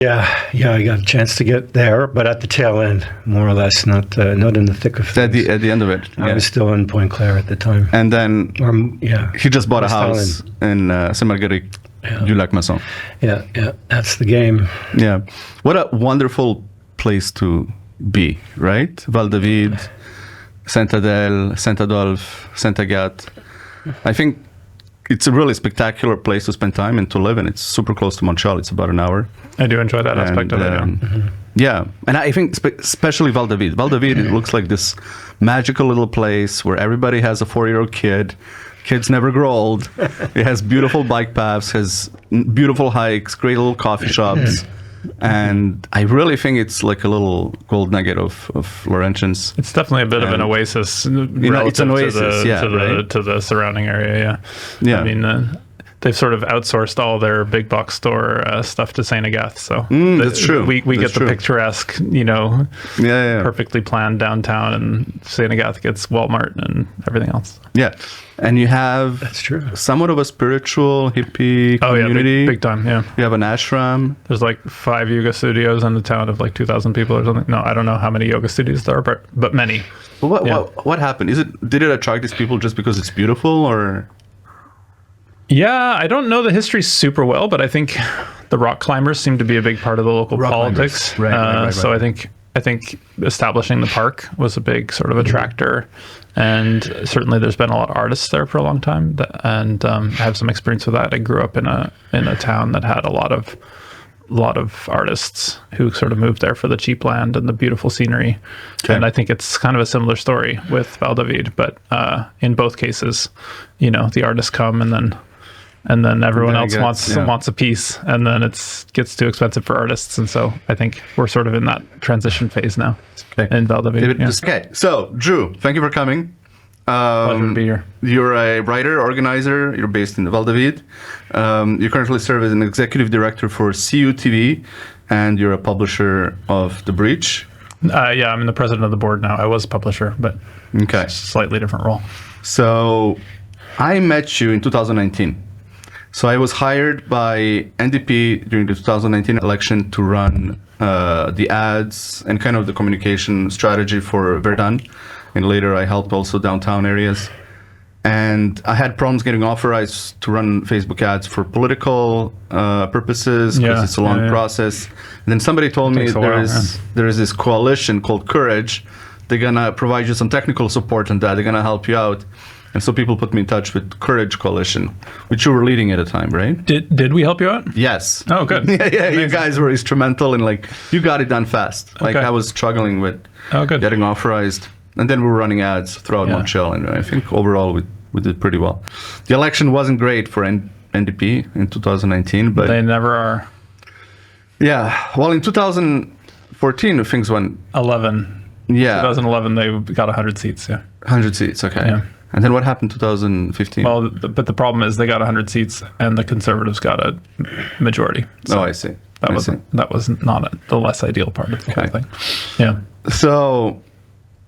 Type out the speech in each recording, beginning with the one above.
Yeah, I got a chance to get there, but at the tail end, more or less, not in the thick of things. At the end of it. I was still in Pointe Claire at the time. And then he just bought a house in Saint-Marguerite du Lac-Masson. Yeah, that's the game. Yeah. What a wonderful place to be, right? Val David, Saint-Adèle, Saint-Adolphe, Saint-Agathe. I think it's a really spectacular place to spend time and to live in. It's super close to Montreal. It's about an hour. I do enjoy that aspect of it. Yeah, and I think especially Val David. Val David, it looks like this magical little place where everybody has a 4-year-old kid. Kids never grow old. It has beautiful bike paths, has beautiful hikes, great little coffee shops. And I really think it's like a little gold nugget of Laurentians. It's definitely a bit of an oasis relative it's an oasis, to the surrounding area. Yeah. I mean, they've sort of outsourced all their big box store stuff to Saint Agathe. So that's true. We get the picturesque, perfectly planned downtown, and Saint Agathe gets Walmart and everything else. Yeah. And you have that's true. Somewhat of a spiritual hippie community. Big time, yeah. You have an ashram. There's like 5 yoga studios in the town of like 2,000 people or something. No, I don't know how many yoga studios there are, but many. Well, what happened? Did it attract these people just because it's beautiful, or? Yeah, I don't know the history super well, but I think the rock climbers seem to be a big part of the local politics. Right. So I think establishing the park was a big sort of attractor, and certainly there's been a lot of artists there for a long time, and I have some experience with that. I grew up in a town that had a lot of artists who sort of moved there for the cheap land and the beautiful scenery. Okay. And I think it's kind of a similar story with Val David, but in both cases, the artists come and then everyone else wants a piece, and then it gets too expensive for artists. And so I think we're sort of in that transition phase now in Val David. Okay, so Dru, thank you for coming. Pleasure to be here. You're a writer, organizer. You're based in Val David. You currently serve as an executive director for CUTV, and you're a publisher of The Breach. I'm the president of the board now. I was publisher, but it's a slightly different role. So I met you in 2019. So I was hired by NDP during the 2019 election to run the ads and kind of the communication strategy for Verdun. And later I helped also downtown areas. And I had problems getting authorized to run Facebook ads for political purposes because it's a long process. And then somebody told me there is this coalition called Courage. They're going to provide you some technical support on that. They're going to help you out. And so people put me in touch with Courage Coalition, which you were leading at the time, right? Did we help you out? Yes. Oh, good. Yeah, you guys were instrumental in you got it done fast. Like I was struggling with getting authorized. And then we were running ads throughout Montreal. And I think overall we did pretty well. The election wasn't great for NDP in 2019, but... They never are. Yeah. Well, in 2014, things went... 11. Yeah. 2011, they got 100 seats, 100 seats, okay. Yeah. And then what happened in 2015? Well, but the problem is they got 100 seats and the Conservatives got a majority. So I see. That was not the less ideal part of the whole thing. Yeah. So,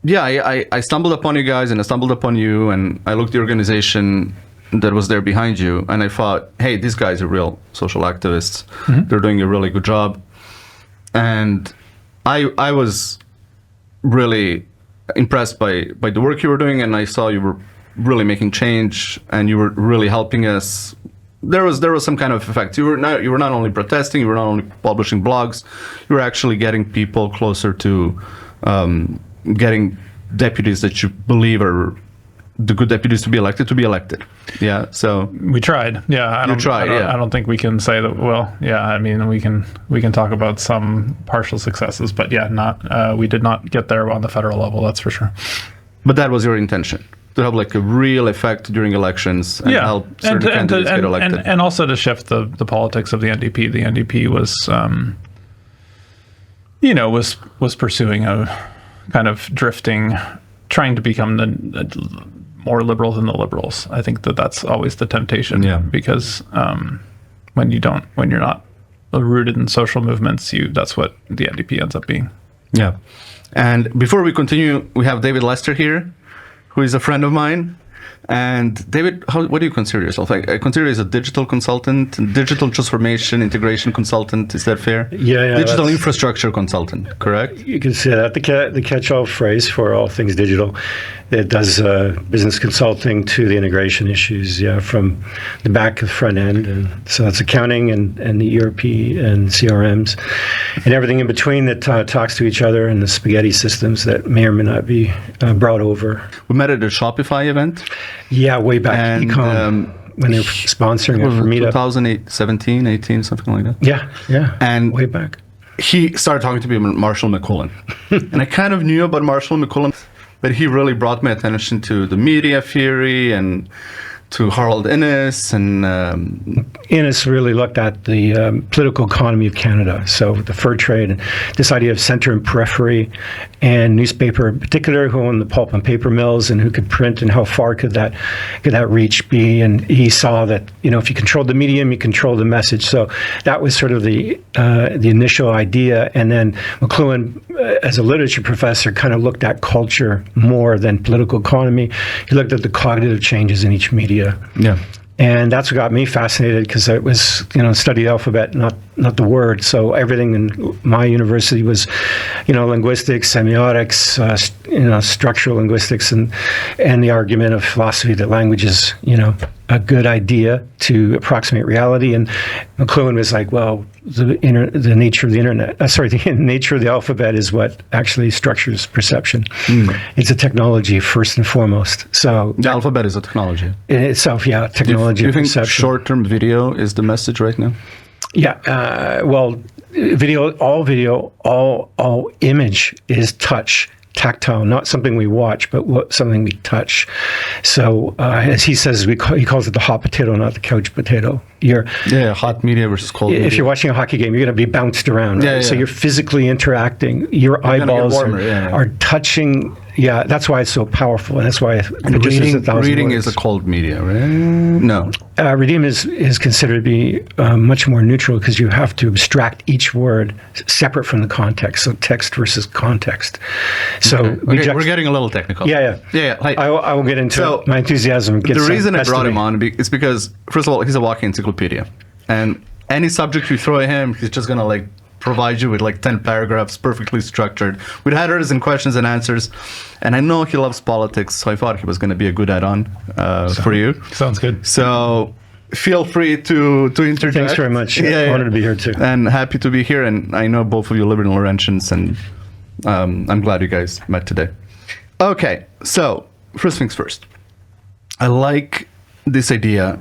I stumbled upon you guys, and I stumbled upon you, and I looked at the organization that was there behind you, and I thought, hey, these guys are real social activists. Mm-hmm. They're doing a really good job. And I was really impressed by the work you were doing, and I saw you were really making change, and you were really helping us. There was some kind of effect. You were not only protesting, you were not only publishing blogs, you were actually getting people closer to getting deputies that you believe are the good deputies to be elected. Yeah. So we tried. Yeah. I don't think we can say that. Well, yeah. I mean, we can talk about some partial successes, but we did not get there on the federal level. That's for sure. But that was your intention, to have a real effect during elections and help certain candidates get elected. And also to shift the politics of the NDP. The NDP was pursuing a kind of drifting, trying to become the more liberal than the liberals. I think that's always the temptation. Yeah. Because when you're not rooted in social movements, that's what the NDP ends up being. Yeah. And before we continue, we have David Lester here, who is a friend of mine. And David, what do you consider yourself? I consider you as a digital consultant, digital transformation, integration consultant. Is that fair? Yeah. Digital infrastructure consultant, correct? You can say that the catch-all phrase for all things digital. It does business consulting to the integration issues, from the back to the front end. And so that's accounting and the ERP and CRMs and everything in between that talks to each other, and the spaghetti systems that may or may not be brought over. We met at a Shopify event. Yeah, way back. And, Ecom, when they were sponsoring it for Meetup. 2008, 17, 18, something like that. Yeah. And way back. He started talking to me about Marshall McLuhan. And I kind of knew about Marshall McLuhan, but he really brought my attention to the media theory and to Harold Innis. And Innis really looked at the political economy of Canada, so the fur trade and this idea of center and periphery, and newspaper in particular, who owned the pulp and paper mills and who could print, and how far could that reach be. And he saw that if you controlled the medium, you control the message. So that was sort of the initial idea. And then McLuhan, as a literature professor, kind of looked at culture more than political economy. He looked at the cognitive changes in each media. Yeah. And that's what got me fascinated, because it was, study the alphabet, not the word. So everything in my university was, linguistics, semiotics, structural linguistics, and the argument of philosophy that language is, a good idea to approximate reality. And McLuhan was like, well, the nature of the internet, the nature of the alphabet is what actually structures perception. It's a technology first and foremost. So the alphabet is a technology in itself. Technology. Do you think perception. short-term video is the message right now? Yeah. Well, all image is touch. Tactile, not something we watch, but something we touch. So, as he says, he calls it the hot potato, not the couch potato. Hot media versus cold media. If you're watching a hockey game, you're going to be bounced around, right? So you're physically interacting. Your eyeballs are touching. Yeah, that's why it's so powerful, and that's why reading is a cold media, right? No. Reading is considered to be much more neutral, because you have to abstract each word separate from the context. So text versus context. So we're getting a little technical. Yeah. I will get into my enthusiasm. The reason I brought him on is because, first of all, he's a walking encyclopedia, and any subject you throw at him, he's just gonna provide you with 10 paragraphs, perfectly structured, with headers and questions and answers. And I know he loves politics, so I thought he was going to be a good add-on for you. Sounds good. So feel free to interject. Thanks very much. Honored to be here too. And happy to be here. And I know both of you live in Laurentians, and I'm glad you guys met today. Okay, so first things first. I like this idea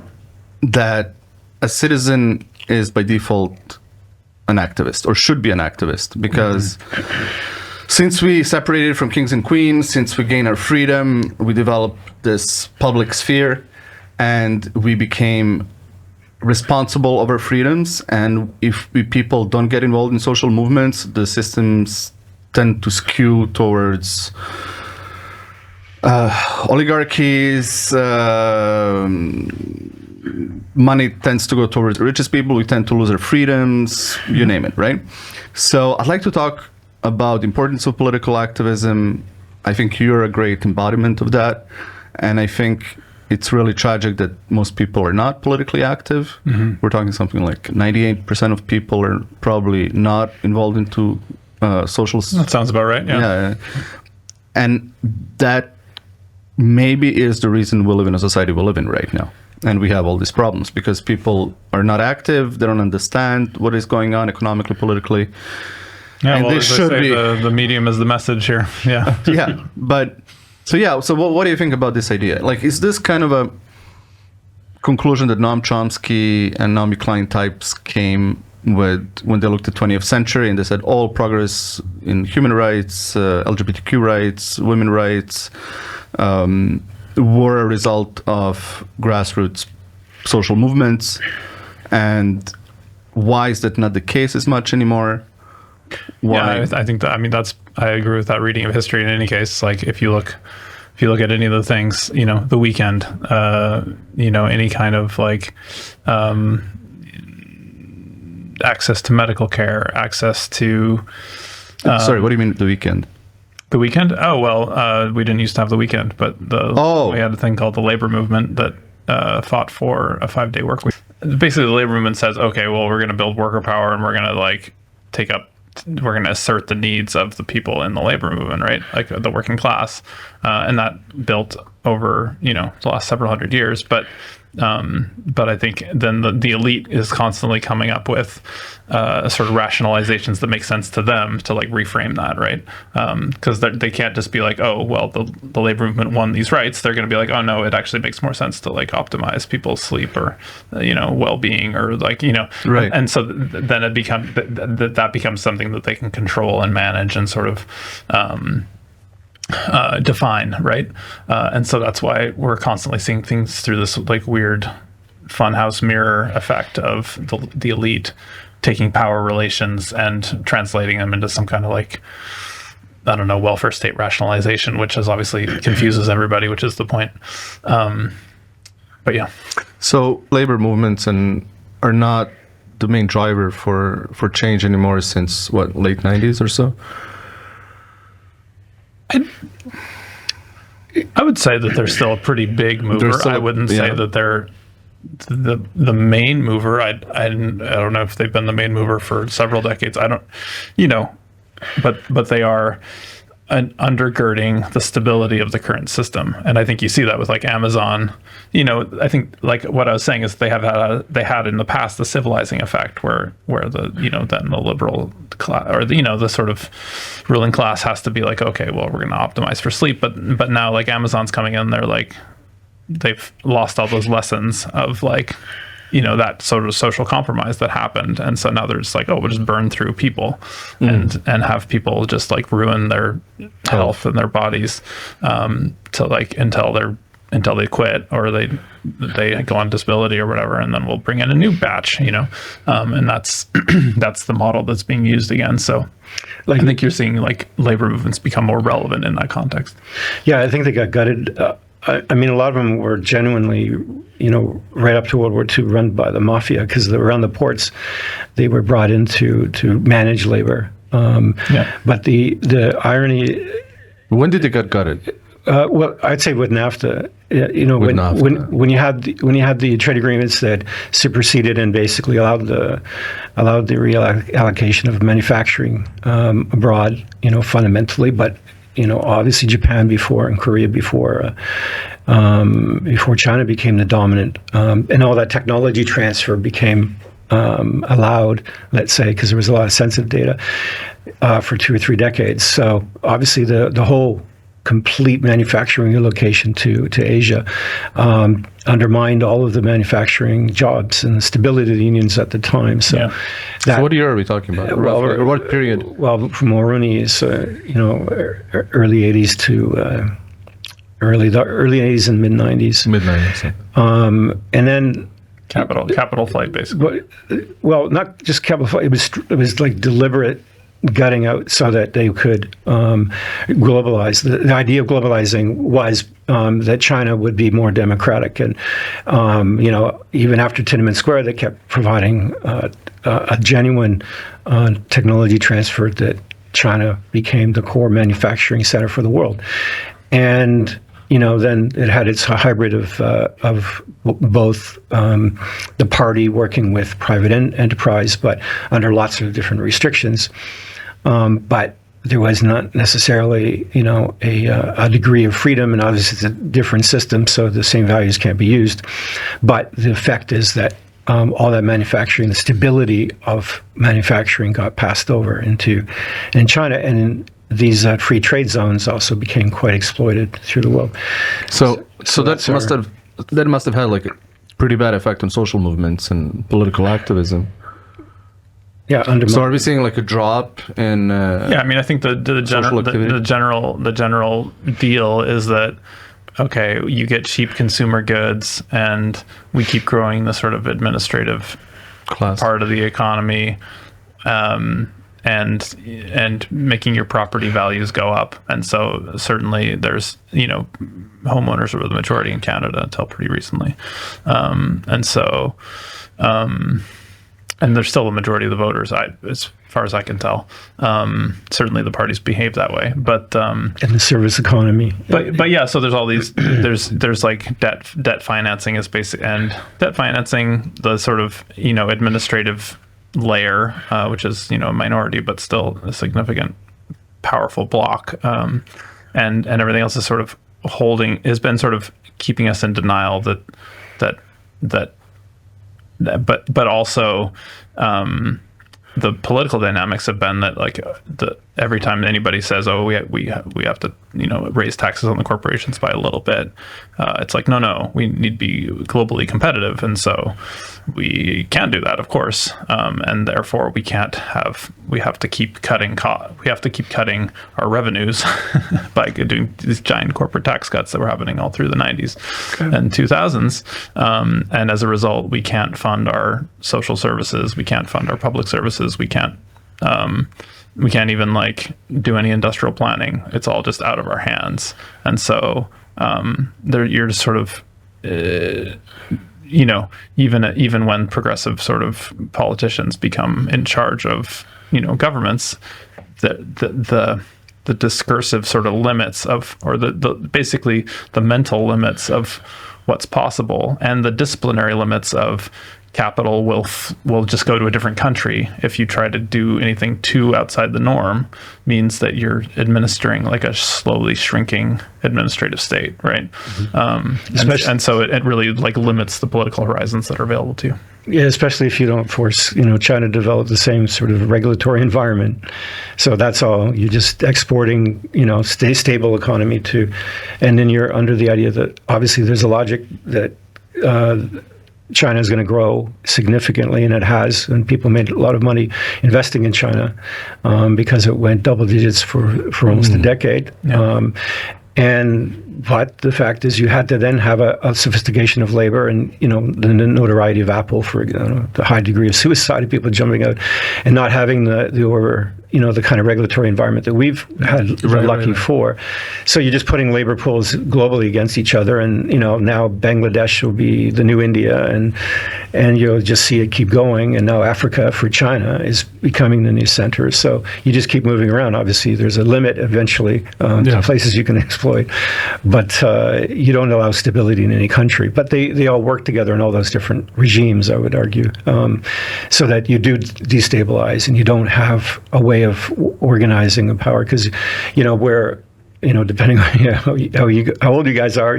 that a citizen is by default an activist, or should be an activist, because since we separated from kings and queens, since we gained our freedom, we developed this public sphere, and we became responsible of our freedoms. And if people don't get involved in social movements, the systems tend to skew towards oligarchies. Money tends to go towards the richest people. We tend to lose our freedoms, you name it, right? So I'd like to talk about the importance of political activism. I think you're a great embodiment of that. And I think it's really tragic that most people are not politically active. We're talking something like 98% of people are probably not involved into social... That sounds about right, yeah. And that maybe is the reason we live in a society we live in right now. And we have all these problems because people are not active. They don't understand what is going on economically, politically. Yeah, and well, as I say, the medium is the message here. Yeah. So what do you think about this idea? Is this kind of a conclusion that Noam Chomsky and Naomi Klein types came with when they looked at 20th century and they said all progress in human rights, LGBTQ rights, women rights, were a result of grassroots social movements? And why is that not the case as much anymore? Why? Yeah, I think that, I agree with that reading of history in any case. If you look at any of the things, The Weekend, any kind of access to medical care, access to... Sorry, what do you mean The Weekend? The weekend? Oh, well, we didn't used to have the weekend, but we had a thing called the labor movement that fought for a 5-day work week. Basically, the labor movement says, okay, well, we're going to build worker power and we're going to we're going to assert the needs of the people in the labor movement, right? Like the working class. And that built over, the last several hundred years. But I think then the elite is constantly coming up with sort of rationalizations that make sense to them to like reframe that, right? Because they can't just be like, oh, well, the labor movement won these rights. They're going to be like, oh no, it actually makes more sense to like optimize people's sleep or well-being or like right. And so then it becomes that becomes something that they can control and manage and sort of define, right? And so that's why we're constantly seeing things through this like weird funhouse mirror effect of the elite taking power relations and translating them into some kind of like, I don't know, welfare state rationalization, which is obviously confuses everybody, which is the point. But yeah. So labor movements are not the main driver for change anymore since what, late 90s or so? I would say that they're still a pretty big mover. I wouldn't say that they're the main mover. I don't know if they've been the main mover for several decades. I don't, but they are undergirding the stability of the current system. And I think you see that with like Amazon. I think like what I was saying is they had in the past the civilizing effect where the then the liberal class or the sort of ruling class has to be like, okay, well, we're going to optimize for sleep, but now like Amazon's coming in, they're like they've lost all those lessons of like that sort of social compromise that happened, and so now they're just like, oh, we'll just burn through people and have people just like ruin their health and their bodies to like until they quit or they go on disability or whatever, and then we'll bring in a new batch, and that's that's the model that's being used again. So I think you're seeing like labor movements become more relevant in that context. Yeah, I think they got gutted. I mean, a lot of them were genuinely, right up to World War II, run by the mafia because around the ports, they were brought in to manage labor. But the irony. When did they get gutted? Well, I'd say with NAFTA, when you had the trade agreements that superseded and basically allowed the reallocation of manufacturing abroad, fundamentally, but obviously Japan before and Korea before China became the dominant, and all that technology transfer became allowed, let's say, because there was a lot of sensitive data for 2 or 3 decades. So obviously the whole complete manufacturing relocation to Asia undermined all of the manufacturing jobs and the stability of the unions at the time. So, so what year are we talking about? Or what period? Well, from Mulroney's, early 80s to early 80s and mid 90s. Mid 90s. And then capital flight, basically. Well, not just capital flight. It was like deliberate gutting out so that they could globalize. The idea of globalizing was that China would be more democratic, and even after Tiananmen Square, they kept providing a genuine technology transfer that China became the core manufacturing center for the world, and then it had its hybrid of both the party working with private enterprise, but under lots of different restrictions. But there was not necessarily, a degree of freedom, and obviously it's a different system, so the same values can't be used. But the effect is that all that manufacturing, the stability of manufacturing, got passed over in China, and these free trade zones also became quite exploited through the world. So that must have had like a pretty bad effect on social movements and political activism. Yeah. So are we seeing like a drop in? I mean, I think the general deal is that okay, you get cheap consumer goods, and we keep growing the sort of administrative class part of the economy. And making your property values go up. And so certainly there's, homeowners were the majority in Canada until pretty recently. and they're still the majority of the voters, as far as I can tell. Certainly the parties behave that way, but And the service economy. but yeah, so there's all these there's like debt financing is basic, and debt financing, the sort of administrative layer, which is a minority but still a significant, powerful block, and everything else is sort of has been sort of keeping us in denial but also the political dynamics have been that every time anybody says, oh, we have to raise taxes on the corporations by a little bit, it's like no, we need to be globally competitive, and so we can't do that, of course, and therefore we have to keep cutting our revenues by doing these giant corporate tax cuts that were happening all through the 90s and 2000s, and as a result we can't fund our social services, we can't fund our public services, we can't even do any industrial planning. It's all just out of our hands, and so you're just sort of even when progressive sort of politicians become in charge of governments, the discursive sort of limits of, or the basically the mental limits of what's possible, and the disciplinary limits of capital will just go to a different country if you try to do anything too outside the norm, means that you're administering like a slowly shrinking administrative state, right? Mm-hmm. And so it really limits the political horizons that are available to you. Yeah, especially if you don't force China to develop the same sort of regulatory environment. So that's all. You're just exporting stable economy to, and then you're under the idea that obviously there's a logic that China is going to grow significantly, and it has, and people made a lot of money investing in China because it went double digits for almost a decade. Yeah. But the fact is, you had to then have a sophistication of labor, and the notoriety of Apple for the high degree of suicide of people jumping out, and not having the kind of regulatory environment that we've had lucky for. So you're just putting labor pools globally against each other, and now Bangladesh will be the new India, and you'll just see it keep going. And now Africa for China is becoming the new center. So you just keep moving around. Obviously, there's a limit eventually to places you can exploit, but you don't allow stability in any country. But they all work together in all those different regimes, I would argue, so that you do destabilize, and you don't have a way of organizing the power, because where depending on how old you guys are,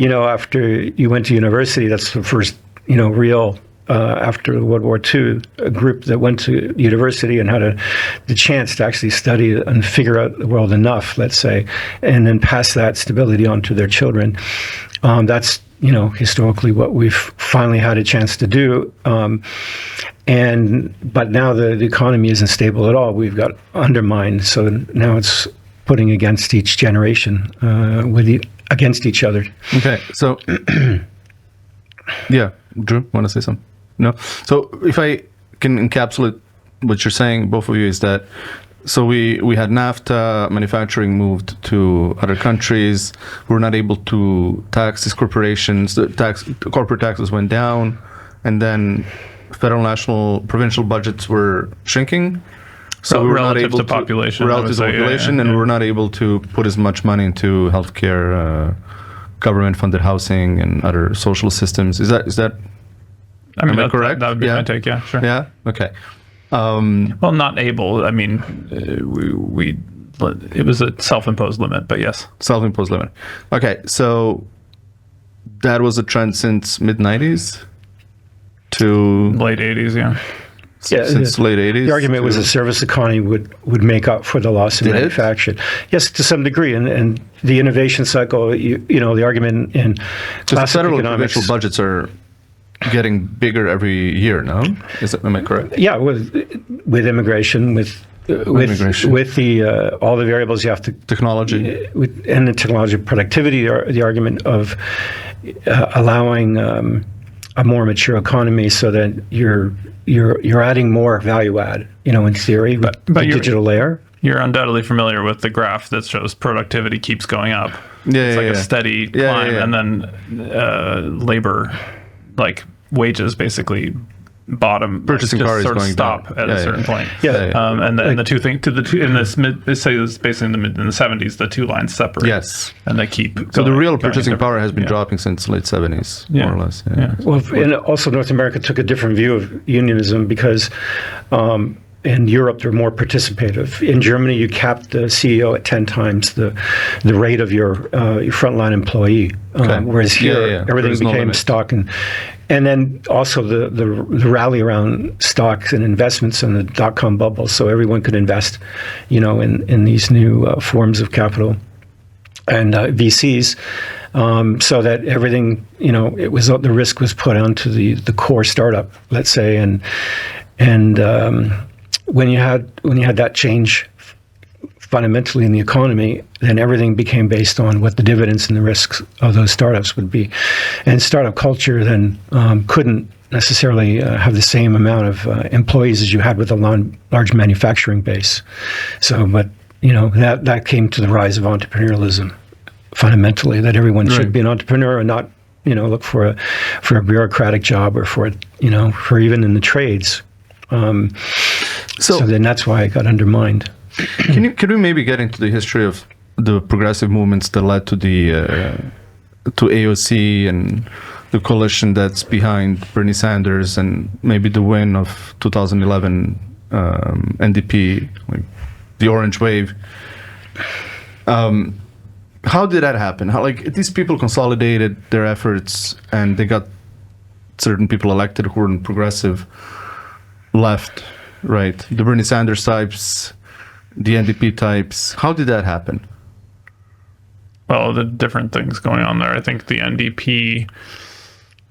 after you went to university, that's the first real after World War II, a group that went to university and had the chance to actually study and figure out the world enough, let's say, and then pass that stability on to their children. That's historically what we've finally had a chance to do. But now the economy isn't stable at all. We've got undermined. So now it's putting against each generation, against each other. Okay. So, yeah, Dru, want to say something? No? So if I can encapsulate what you're saying, both of you, is that, so we had NAFTA, manufacturing moved to other countries. We were not able to tax these corporations. Corporate taxes went down, and then federal, national, provincial budgets were shrinking. So we were not able to population, and we were not able to put as much money into healthcare, government-funded housing, and other social systems. Is that? I mean, am I correct? That would be my take. Yeah, sure. Yeah. Okay. Well, not able. I mean, it was a self-imposed limit, but yes. Self-imposed limit. Okay, so that was a trend since mid-90s to late 80s, yeah. Since late 80s. The argument was the service economy would make up for the loss of manufacturing. Yes, to some degree, and the innovation cycle. The argument in classical federal economics, provincial budgets are getting bigger every year. No, am I correct? Yeah, with immigration, with the all the variables you have to technology, and the technology productivity. The argument of allowing a more mature economy, so that you're adding more value add. In theory, but the digital layer. You're undoubtedly familiar with the graph that shows productivity keeps going up. It's like a steady climb, and then labor, like wages, basically bottom, Purchasing just power is sort of going stop down. at a certain point. Yeah. And the two things in this they say it was basically in the 70s, the two lines separate. Yes. And they keep So the real going purchasing different- power has been yeah. dropping since late 70s, Yeah. more or less. Yeah. Well, and also North America took a different view of unionism because in Europe they're more participative. In Germany, you capped the CEO at 10 times the rate of your frontline employee, Okay. whereas here everything There's no became limit. stock and then also the rally around stocks and investments in the dot-com bubble, so everyone could invest, in these new forms of capital and VCs. So that everything, it was the risk was put onto the core startup, let's say, and when you had that change fundamentally in the economy, then everything became based on what the dividends and the risks of those startups would be, and startup culture then couldn't necessarily have the same amount of employees as you had with a large manufacturing base. So, but that came to the rise of entrepreneurialism. Fundamentally, that everyone should be an entrepreneur and not, look for a bureaucratic job or for even in the trades. So then that's why it got undermined. Can we maybe get into the history of the progressive movements that led to the to AOC and the coalition that's behind Bernie Sanders and maybe the win of 2011 NDP, like the Orange Wave? How did that happen? How these people consolidated their efforts and they got certain people elected who were in progressive left, right? The Bernie Sanders types, the NDP types. How did that happen? Well, the different things going on there. I think the NDP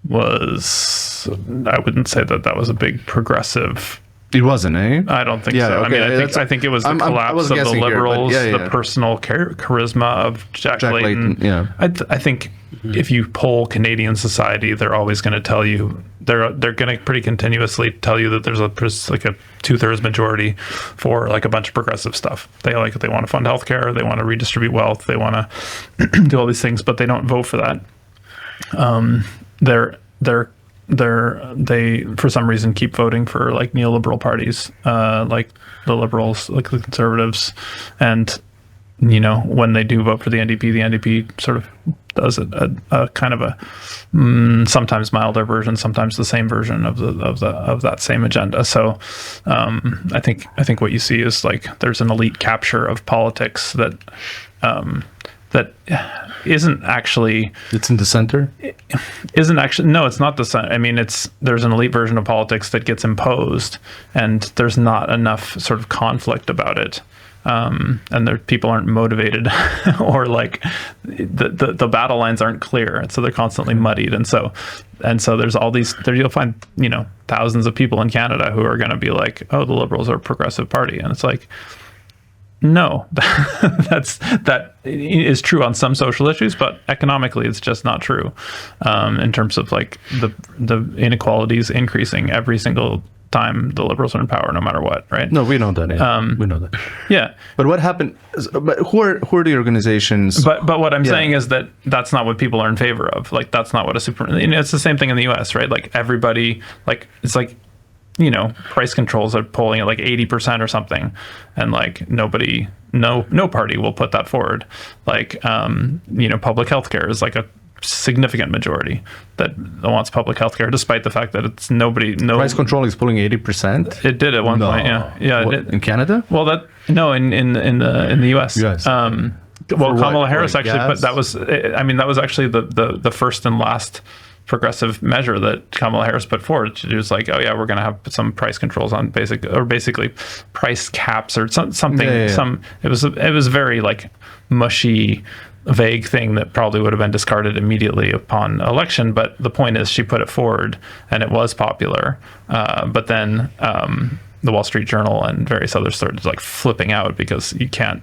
was, I wouldn't say that was a big progressive. It wasn't, eh? I don't think Yeah, so. okay, I mean, I think it was the collapse of the liberals, the personal charisma of Jack Layton. Yeah. I think if you poll Canadian society, they're always going to tell you, they're going to pretty continuously tell you that there's a 2/3 majority for a bunch of progressive stuff. They want to fund healthcare, they want to redistribute wealth, they want to do all these things, but they don't vote for that. They for some reason keep voting for neoliberal parties, like the Liberals, like the Conservatives, and when they do vote for the NDP sort of does a kind of a sometimes milder version, sometimes the same version of that same agenda. So I think what you see is there's an elite capture of politics that isn't actually. It's in the center. Isn't actually no. It's not the center. I mean, there's an elite version of politics that gets imposed, and there's not enough sort of conflict about it. And people aren't motivated, or the battle lines aren't clear, and so they're constantly muddied. And so there's all these. You'll find thousands of people in Canada who are going to be like, oh, the Liberals are a progressive party, and it's like, no, that is true on some social issues, but economically it's just not true, in terms of the inequalities increasing every single time the Liberals are in power, no matter what, right? No, we know that. Yeah. We know that. Yeah. But what happened? But who are the organizations? But what I'm saying is that's not what people are in favor of. That's not what a super. It's the same thing in the U.S., right? Everybody, it's price controls are polling at 80% or something, and nobody, no party will put that forward. Public health care is a significant majority that wants public health care, despite the fact that it's nobody. No price control is pulling 80%. It did at one point. Yeah. What, in Canada? Well, in the U.S. Well, Kamala Harris actually put that was. I mean, that was actually the first and last progressive measure that Kamala Harris put forward. She was like, oh yeah, we're going to have some price controls on basically price caps or something. It was very mushy, vague thing that probably would have been discarded immediately upon election. But the point is, she put it forward, and it was popular. But then the Wall Street Journal and various others started flipping out, because you can't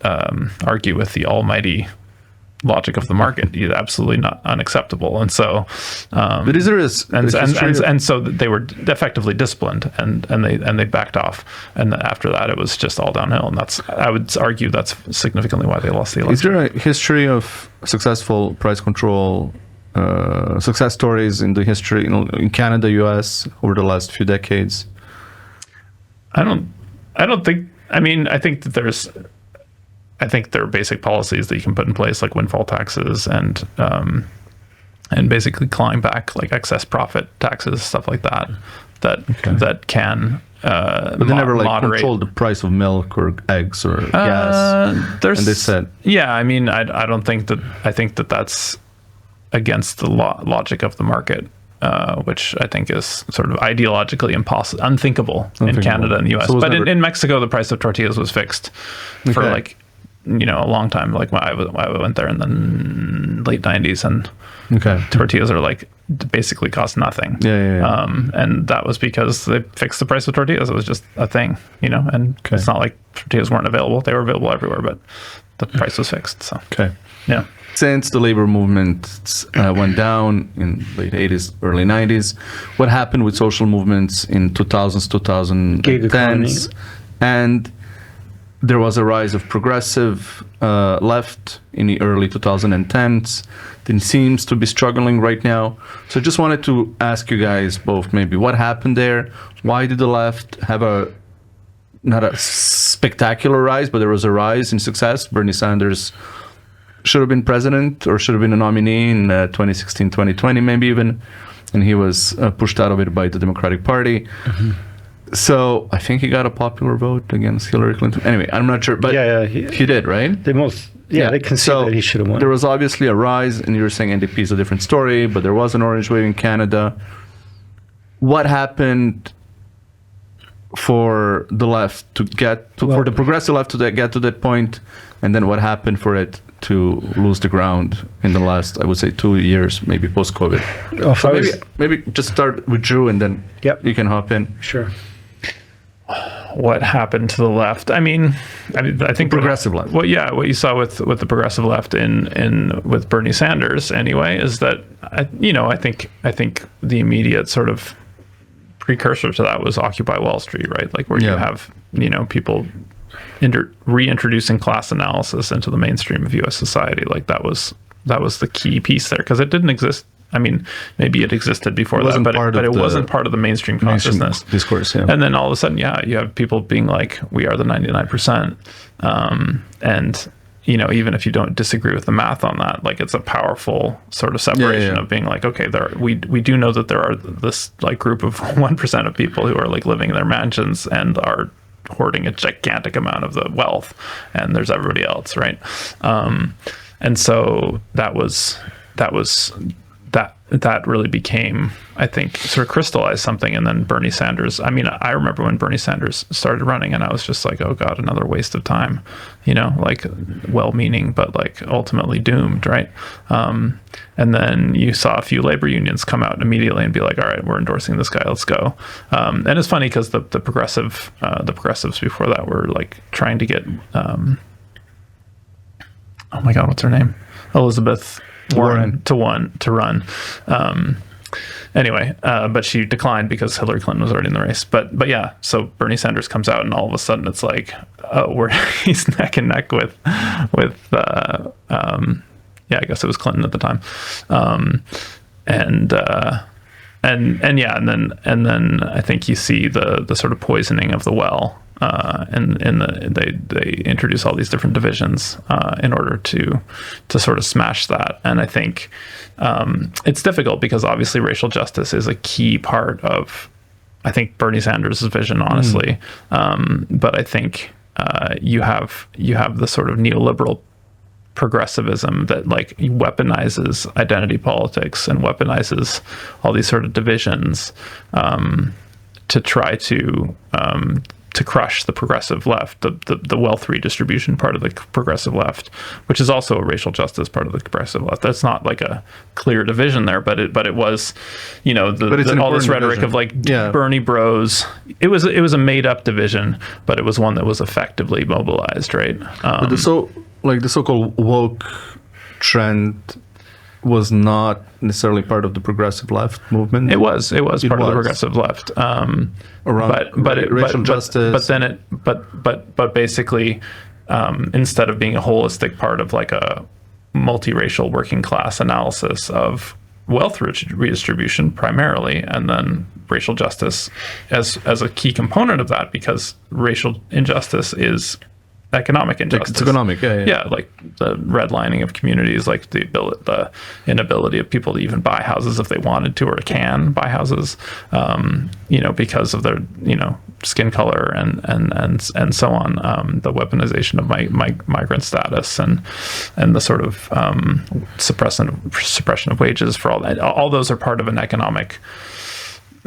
argue with the almighty logic of the market. It's absolutely not unacceptable. And so but is there and so they were effectively disciplined, and they backed off, and after that it was just all downhill, and I would argue that's significantly why they lost the election. Is there a history of successful price control success stories in the history, in Canada, US, over the last few decades? I don't think. I mean, I think that there are basic policies that you can put in place, like windfall taxes and basically clawing back like excess profit taxes, stuff like that. That can. But they never control the price of milk or eggs or gas. And they said, yeah. I mean, I don't think that. I think that that's against the logic of the market, which I think is sort of ideologically unthinkable in Canada and the U.S. So but in Mexico, the price of tortillas was fixed for like, a long time. Like when I went there in the late 90s, and tortillas are like basically cost nothing. Yeah. And that was because they fixed the price of tortillas. It was just a thing, and it's not like tortillas weren't available. They were available everywhere, but the price was fixed. So yeah. Since the labor movement went down in late 80s, early 90s, what happened with social movements in 2000s, 2010s? And there was a rise of progressive left in the early 2010s. It seems to be struggling right now. So I just wanted to ask you guys both maybe what happened there? Why did the left have not a spectacular rise, but there was a rise in success? Bernie Sanders should have been president or should have been a nominee in 2016, 2020 maybe even, and he was pushed out of it by the Democratic Party. So I think he got a popular vote against Hillary Clinton. Anyway, I'm not sure, but he did, right? They conceded that he should have won. There was obviously a rise, and you were saying NDP is a different story, but there was an orange wave in Canada. What happened for the left for the progressive left to get to that point, and then what happened for it to lose the ground in the last, I would say, 2 years, maybe post-COVID? So maybe just start with Dru, and then you can hop in. Sure. What happened to the left? I mean, I think progressive left. What you saw with the progressive left with Bernie Sanders anyway is that I think the immediate sort of precursor to that was Occupy Wall Street, right? Like where you have people reintroducing class analysis into the mainstream of U.S. society. Like that was the key piece there, because it didn't exist. I mean, maybe it existed before that, but it wasn't part of the mainstream consciousness. Discourse, yeah. And then all of a sudden, you have people being like, we are the 99%. And, even if you don't disagree with the math on that, like it's a powerful sort of separation of being like, okay, we do know that there are this like group of 1% of people who are like living in their mansions and are hoarding a gigantic amount of the wealth, and there's everybody else, right? And so that really became, I think, sort of crystallized something. And then Bernie Sanders, I mean, I remember when Bernie Sanders started running, and I was just like, oh God, another waste of time, like well-meaning, but like ultimately doomed, right? And then you saw a few labor unions come out immediately and be like, all right, we're endorsing this guy, let's go. And it's funny because the progressives before that were like trying to get, oh my God, what's her name? Elizabeth Warren to run. Anyway, but she declined because Hillary Clinton was already in the race. But yeah, so Bernie Sanders comes out, and all of a sudden it's like, oh, he's neck and neck with I guess it was Clinton at the time, and then I think you see the sort of poisoning of the well. They introduce all these different divisions in order to sort of smash that. And I think it's difficult because obviously racial justice is a key part of, I think, Bernie Sanders' vision, honestly. But I think you have the sort of neoliberal progressivism that like weaponizes identity politics and weaponizes all these sort of divisions to try to crush the progressive left, the wealth redistribution part of the progressive left, which is also a racial justice part of the progressive left. That's not like a clear division there, but it was, all this rhetoric division of like Bernie bros. It was a made up division, but it was one that was effectively mobilized, right? But the so-called woke trend was not necessarily part of the progressive left movement. It was part of the progressive left. Racial justice. But basically, instead of being a holistic part of like a multiracial working class analysis of wealth redistribution primarily, and then racial justice as a key component of that, because racial injustice is economic injustice. It's economic, yeah, like the redlining of communities, like the inability of people to even buy houses if they wanted to, or can buy houses, because of their skin color and so on. The weaponization of migrant status and the sort of suppression of wages for all that. All those are part of an economic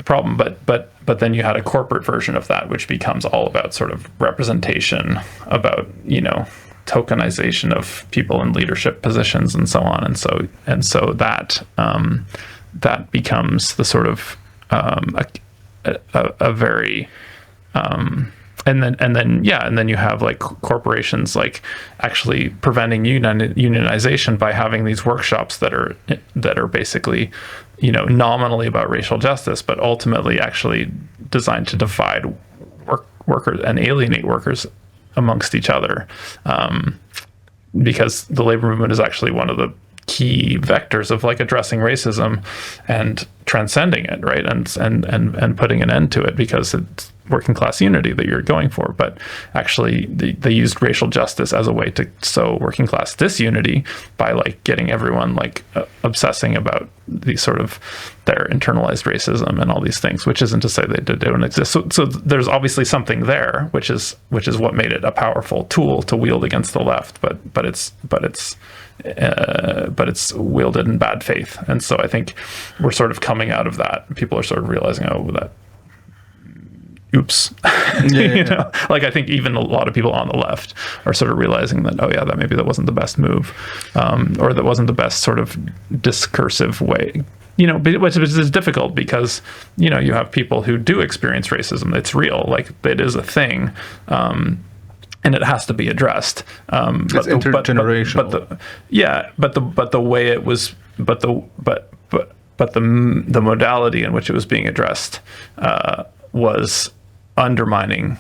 problem, but then you had a corporate version of that, which becomes all about sort of representation, about tokenization of people in leadership positions and so on, and so that that becomes the sort of a very and then you have like corporations like actually preventing unionization by having these workshops that are basically nominally about racial justice, but ultimately actually designed to divide workers and alienate workers amongst each other, because the labor movement is actually one of the key vectors of like addressing racism and transcending it, right, and putting an end to it, because it's working class unity that you're going for. But actually they used racial justice as a way to sow working class disunity by like getting everyone like obsessing about these sort of their internalized racism and all these things, which isn't to say they don't exist. So there's obviously something there, which is what made it a powerful tool to wield against the left, but it's wielded in bad faith. And so I think we're sort of coming out of that. People are sort of realizing, oops. Like I think even a lot of people on the left are sort of realizing that, maybe that wasn't the best move, or that wasn't the best sort of discursive way. Which is difficult because, you have people who do experience racism. It's real, like it is a thing. And it has to be addressed. It's intergenerational. But the way it was, the modality in which it was being addressed was undermining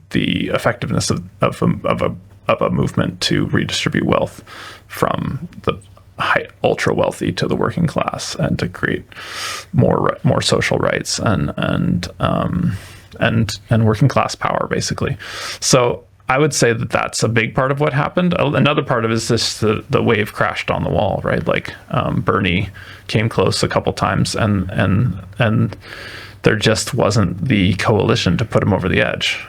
the effectiveness of a movement to redistribute wealth from the ultra wealthy to the working class, and to create more social rights and working class power, basically. So I would say that that's a big part of what happened. Another part of it is just the wave crashed on the wall, right? Like Bernie came close a couple times, and there just wasn't the coalition to put him over the edge.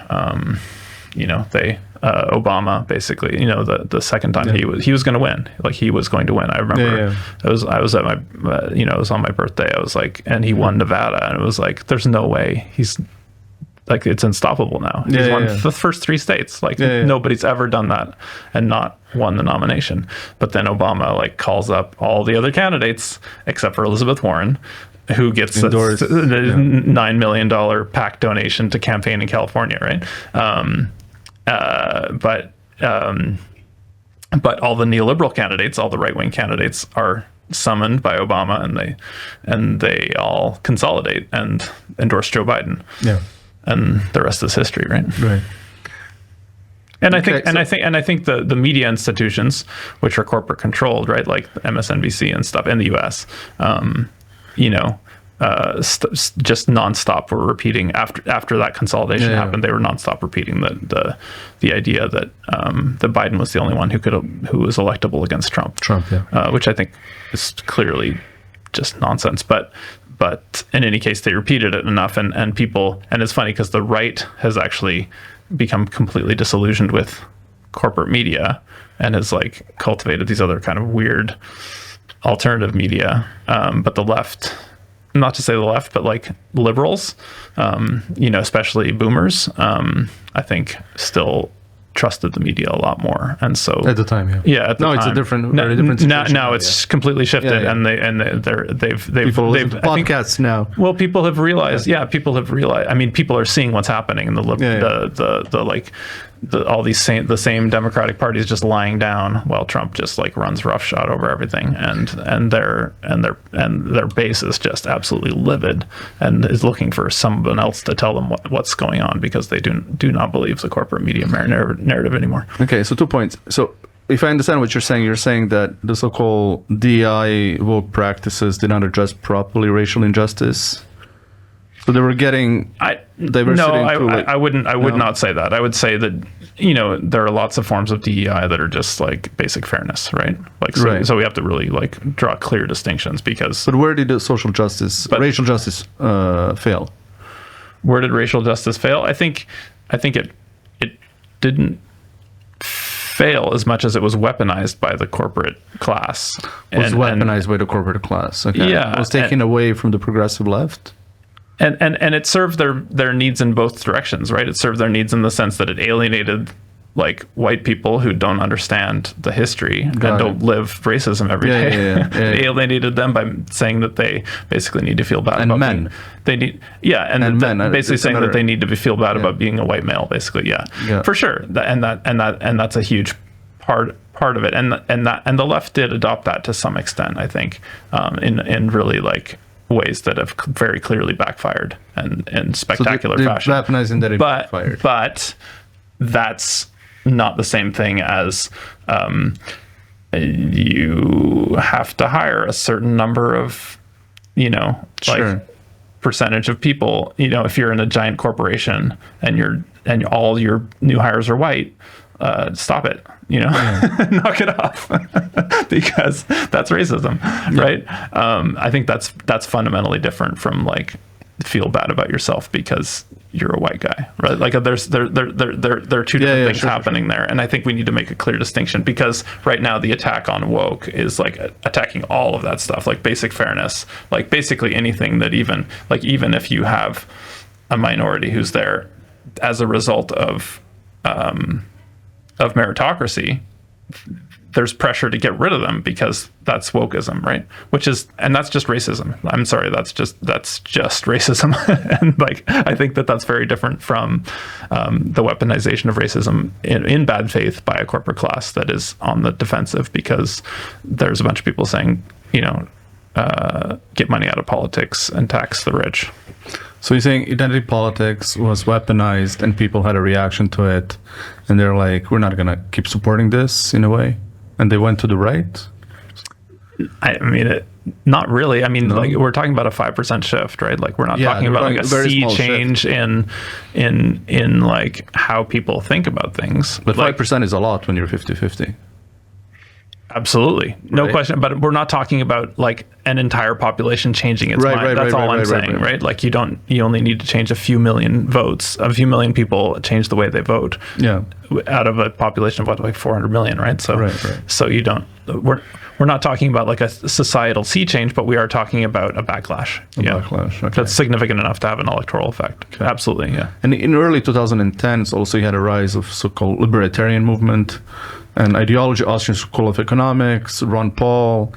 Obama basically, the second time he was going to win, like he was going to win. I remember I was at my, it was on my birthday. I was like, and he won Nevada, and it was like, there's no way he's. Like it's unstoppable now. He's won the first 3 states. Like nobody's ever done that and not won the nomination. But then Obama like calls up all the other candidates except for Elizabeth Warren, who gets a $9 million PAC donation to campaign in California, right? But all the neoliberal candidates, all the right-wing candidates, are summoned by Obama, and they all consolidate and endorse Joe Biden. Yeah. And the rest is history, right? Right. And I think the media institutions, which are corporate controlled, right, like MSNBC and stuff in the U.S., just nonstop were repeating after that consolidation happened. They were nonstop repeating the idea that that Biden was the only one who was electable against Trump. Which I think is clearly just nonsense, but in any case, they repeated it enough, and people, and it's funny because the right has actually become completely disillusioned with corporate media and has like cultivated these other kind of weird alternative media. But the left, not to say the left, but like liberals, especially boomers, I think still trusted the media a lot more, and so at the time, at the time. It's a very different situation. Now it's completely shifted, and they've podcasts now. Well, people have realized. People have realized. I mean, people are seeing what's happening in the same Democratic parties just lying down while Trump just like runs roughshod over everything, and their base is just absolutely livid and is looking for someone else to tell them what's going on, because they do not believe the corporate media narrative anymore. Okay, so 2 points. So if I understand what you're saying that the so-called DI vote practices did not address properly racial injustice. So they were getting diversity. I would not say that. I would say that, there are lots of forms of DEI that are just like basic fairness, right? Like, so we have to really like draw clear distinctions because. But where did the racial justice fail? Where did racial justice fail? I think it didn't fail as much as it was weaponized by the corporate class. Weaponized by the corporate class. Okay. Yeah. It was taken away from the progressive left. And it served their needs in both directions, right? It served their needs in the sense that it alienated like white people who don't understand the history and don't live racism every day. It alienated them by saying that they basically need to feel bad about men. Basically saying that they need to feel bad about being a white male. Basically, for sure. And that's a huge part of it. And the left did adopt that to some extent, I think, in really like ways that have very clearly backfired and in spectacular fashion. Weaponizing that it backfired. But that's not the same thing as you have to hire a certain number of, percentage of people. If you're in a giant corporation and all your new hires are white, stop it. Knock it off because that's racism, right? I think that's fundamentally different from like feel bad about yourself because you're a white guy, right? Like there are two different things happening there, and I think we need to make a clear distinction because right now the attack on woke is like attacking all of that stuff, like basic fairness, like basically anything that even if you have a minority who's there as a result of meritocracy, there's pressure to get rid of them because that's wokeism, right? And that's just racism. I'm sorry, that's just racism. And like, I think that's very different from the weaponization of racism in bad faith by a corporate class that is on the defensive because there's a bunch of people saying, get money out of politics and tax the rich. So you're saying identity politics was weaponized and people had a reaction to it and they're like, we're not going to keep supporting this in a way. And they went to the right? I mean, not really. I mean, like we're talking about a 5% shift, right? Like we're not talking about like a sea change shift in like how people think about things. But 5% is a lot when you're 50-50. Absolutely. No question. But we're not talking about like an entire population changing its mind. That's all I'm saying, right? Like you only need to change a few million votes, a few million people change the way they vote. Yeah. Out of a population of like 400 million, right? So, so you don't, we're not talking about like a societal sea change, but we are talking about a backlash. Backlash. Okay. That's significant enough to have an electoral effect. Okay. Absolutely. Yeah. And in early 2010s, also you had a rise of so-called libertarian movement. And ideology, Austrian School of Economics, Ron Paul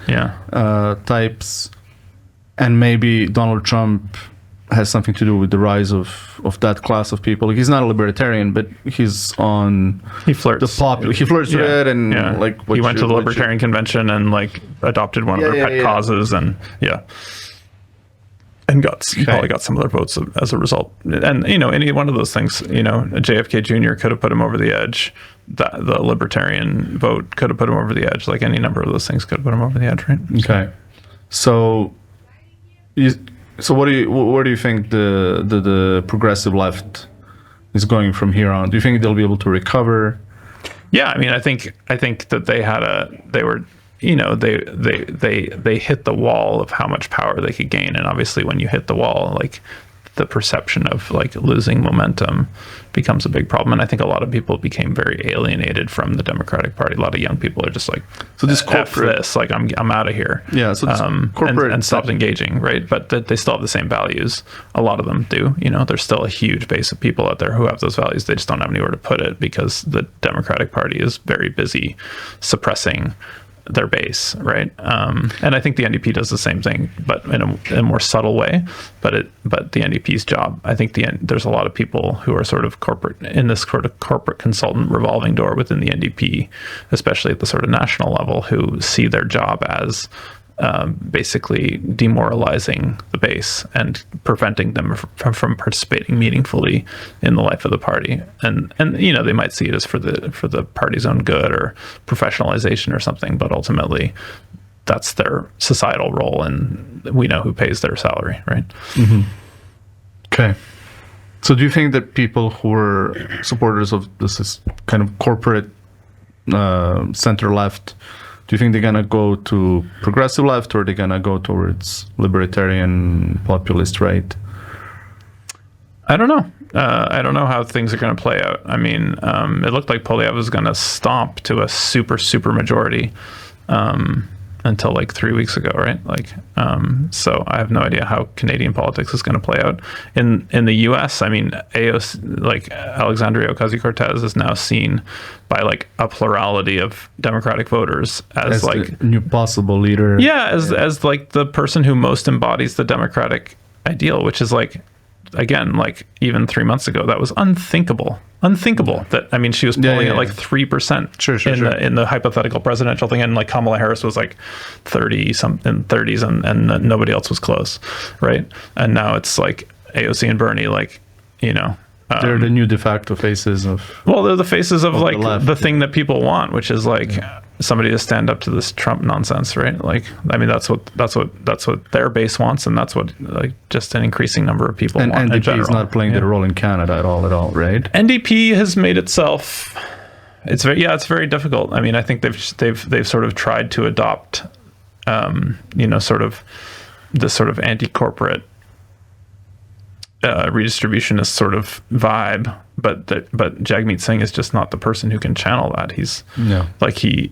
types, and maybe Donald Trump has something to do with the rise of that class of people. Like, he's not a libertarian, but he's on he flirts with it, and like he went to the Libertarian Convention and like adopted one of their pet causes, and and probably got some of their votes as a result. And any one of those things, JFK Jr. could have put him over the edge. The libertarian vote could have put him over the edge. Like any number of those things could have put him over the edge, right? Okay. So where do you think the progressive left is going from here on? Do you think they'll be able to recover? Yeah, I mean, I think that they hit the wall of how much power they could gain, and obviously when you hit the wall, like the perception of like losing momentum becomes a big problem. And I think a lot of people became very alienated from the Democratic Party. A lot of young people are just like, so this corporate, this, like I'm out of here. Yeah. So this corporate and stopped engaging, right? But they still have the same values. A lot of them do. There's still a huge base of people out there who have those values. They just don't have anywhere to put it because the Democratic Party is very busy suppressing their base, right? And I think the NDP does the same thing, but in a more subtle way. But the NDP's job, I think there's a lot of people who are sort of corporate consultant revolving door within the NDP, especially at the sort of national level, who see their job as basically demoralizing the base and preventing them from participating meaningfully in the life of the party. And they might see it as for the party's own good or professionalization or something, but ultimately that's their societal role, and we know who pays their salary, right? Mm-hmm. Okay. So do you think that people who are supporters of this kind of corporate center left, do you think they're going to go to progressive left, or they're going to go towards libertarian populist right? I don't know. I don't know how things are going to play out. I mean, it looked like Poilievre was going to stomp to a super majority until like 3 weeks ago, right? So I have no idea how Canadian politics is going to play out. In the U.S., I mean, AOC, like Alexandria Ocasio-Cortez, is now seen by like a plurality of Democratic voters as like the new possible leader. Yeah, as like the person who most embodies the Democratic ideal, which is like, again, like even 3 months ago, that was unthinkable. That, I mean, she was polling at like 3% in the hypothetical presidential thing, and like Kamala Harris was like 30-something, 30s, and nobody else was close, right? And now it's like AOC and Bernie, like, they're the new de facto faces of. Well, they're the faces of like the thing that people want, which is like somebody to stand up to this Trump nonsense, right? Like, I mean, that's what their base wants, and that's what like just an increasing number of people want. And in NDP general. is not playing their role in Canada at all, right? NDP has made itself. It's very difficult. I mean, I think they've sort of tried to adopt, sort of this sort of anti-corporate redistributionist sort of vibe, but Jagmeet Singh is just not the person who can channel that. He's he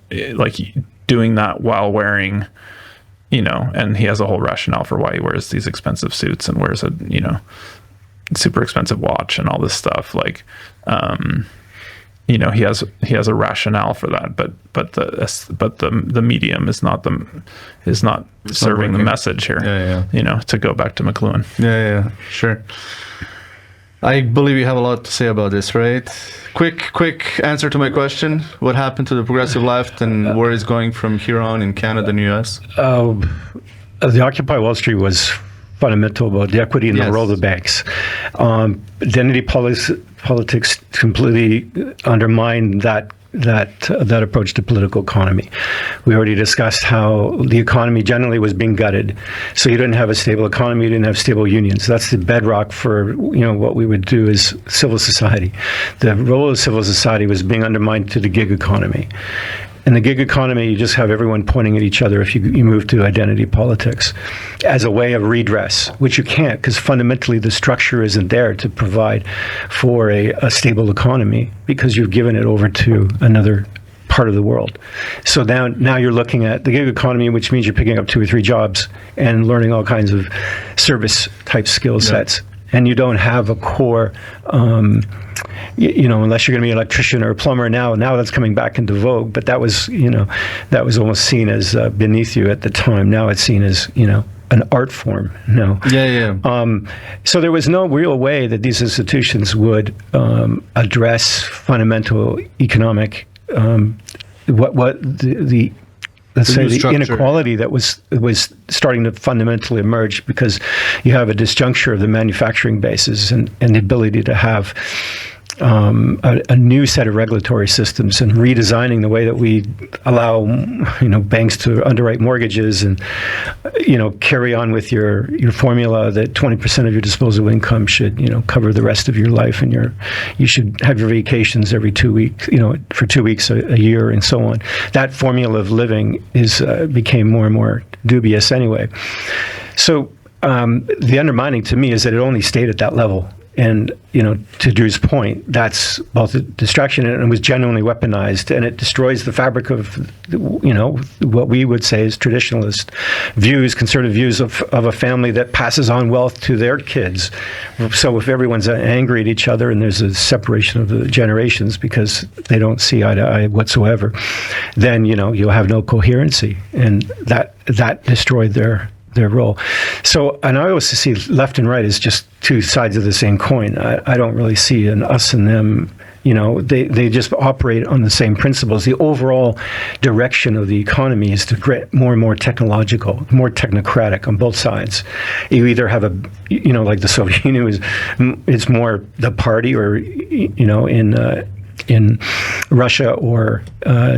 doing that while wearing, and he has a whole rationale for why he wears these expensive suits and wears a super expensive watch and all this stuff. Like, he has a rationale for that, but the medium is not serving the message here. To go back to McLuhan. Yeah, sure. I believe you have a lot to say about this, right? Quick answer to my question: what happened to the progressive left, and where is going from here on in Canada and U.S.? The Occupy Wall Street was fundamental about the equity and the role of the banks. Identity politics completely undermined that approach to political economy. We already discussed how the economy generally was being gutted. So you didn't have a stable economy, you didn't have stable unions. That's the bedrock for what we would do as civil society. The role of civil society was being undermined to the gig economy. In the gig economy, you just have everyone pointing at each other if you move to identity politics as a way of redress, which you can't, because fundamentally the structure isn't there to provide for a stable economy, because you've given it over to another part of the world. So now you're looking at the gig economy, which means you're picking up 2 or 3 jobs and learning all kinds of service type skill sets. And you don't have a core, unless you're going to be an electrician or a plumber now that's coming back into vogue. But that was almost seen as beneath you at the time. Now it's seen as, an art form. No. So there was no real way that these institutions would address fundamental economic, let's say the inequality that was starting to fundamentally emerge, because you have a disjuncture of the manufacturing bases and the ability to have a new set of regulatory systems, and redesigning the way that we allow banks to underwrite mortgages, and carry on with your formula that 20% of your disposable income should cover the rest of your life, and you should have your vacations every 2 weeks, for 2 weeks a year, and so on. That formula of living became more and more dubious anyway. So the undermining to me is that it only stayed at that level. And, to Dru's point, that's both a distraction, and it was genuinely weaponized, and it destroys the fabric of, what we would say is traditionalist views, conservative views of a family that passes on wealth to their kids. So if everyone's angry at each other and there's a separation of the generations because they don't see eye to eye whatsoever, then, you'll have no coherency. And that destroyed their role. So, and I always see left and right as just two sides of the same coin. I don't really see an us and them, they just operate on the same principles. The overall direction of the economy is to get more and more technological, more technocratic on both sides. You either have like the Soviet Union it's more the party, or in Russia or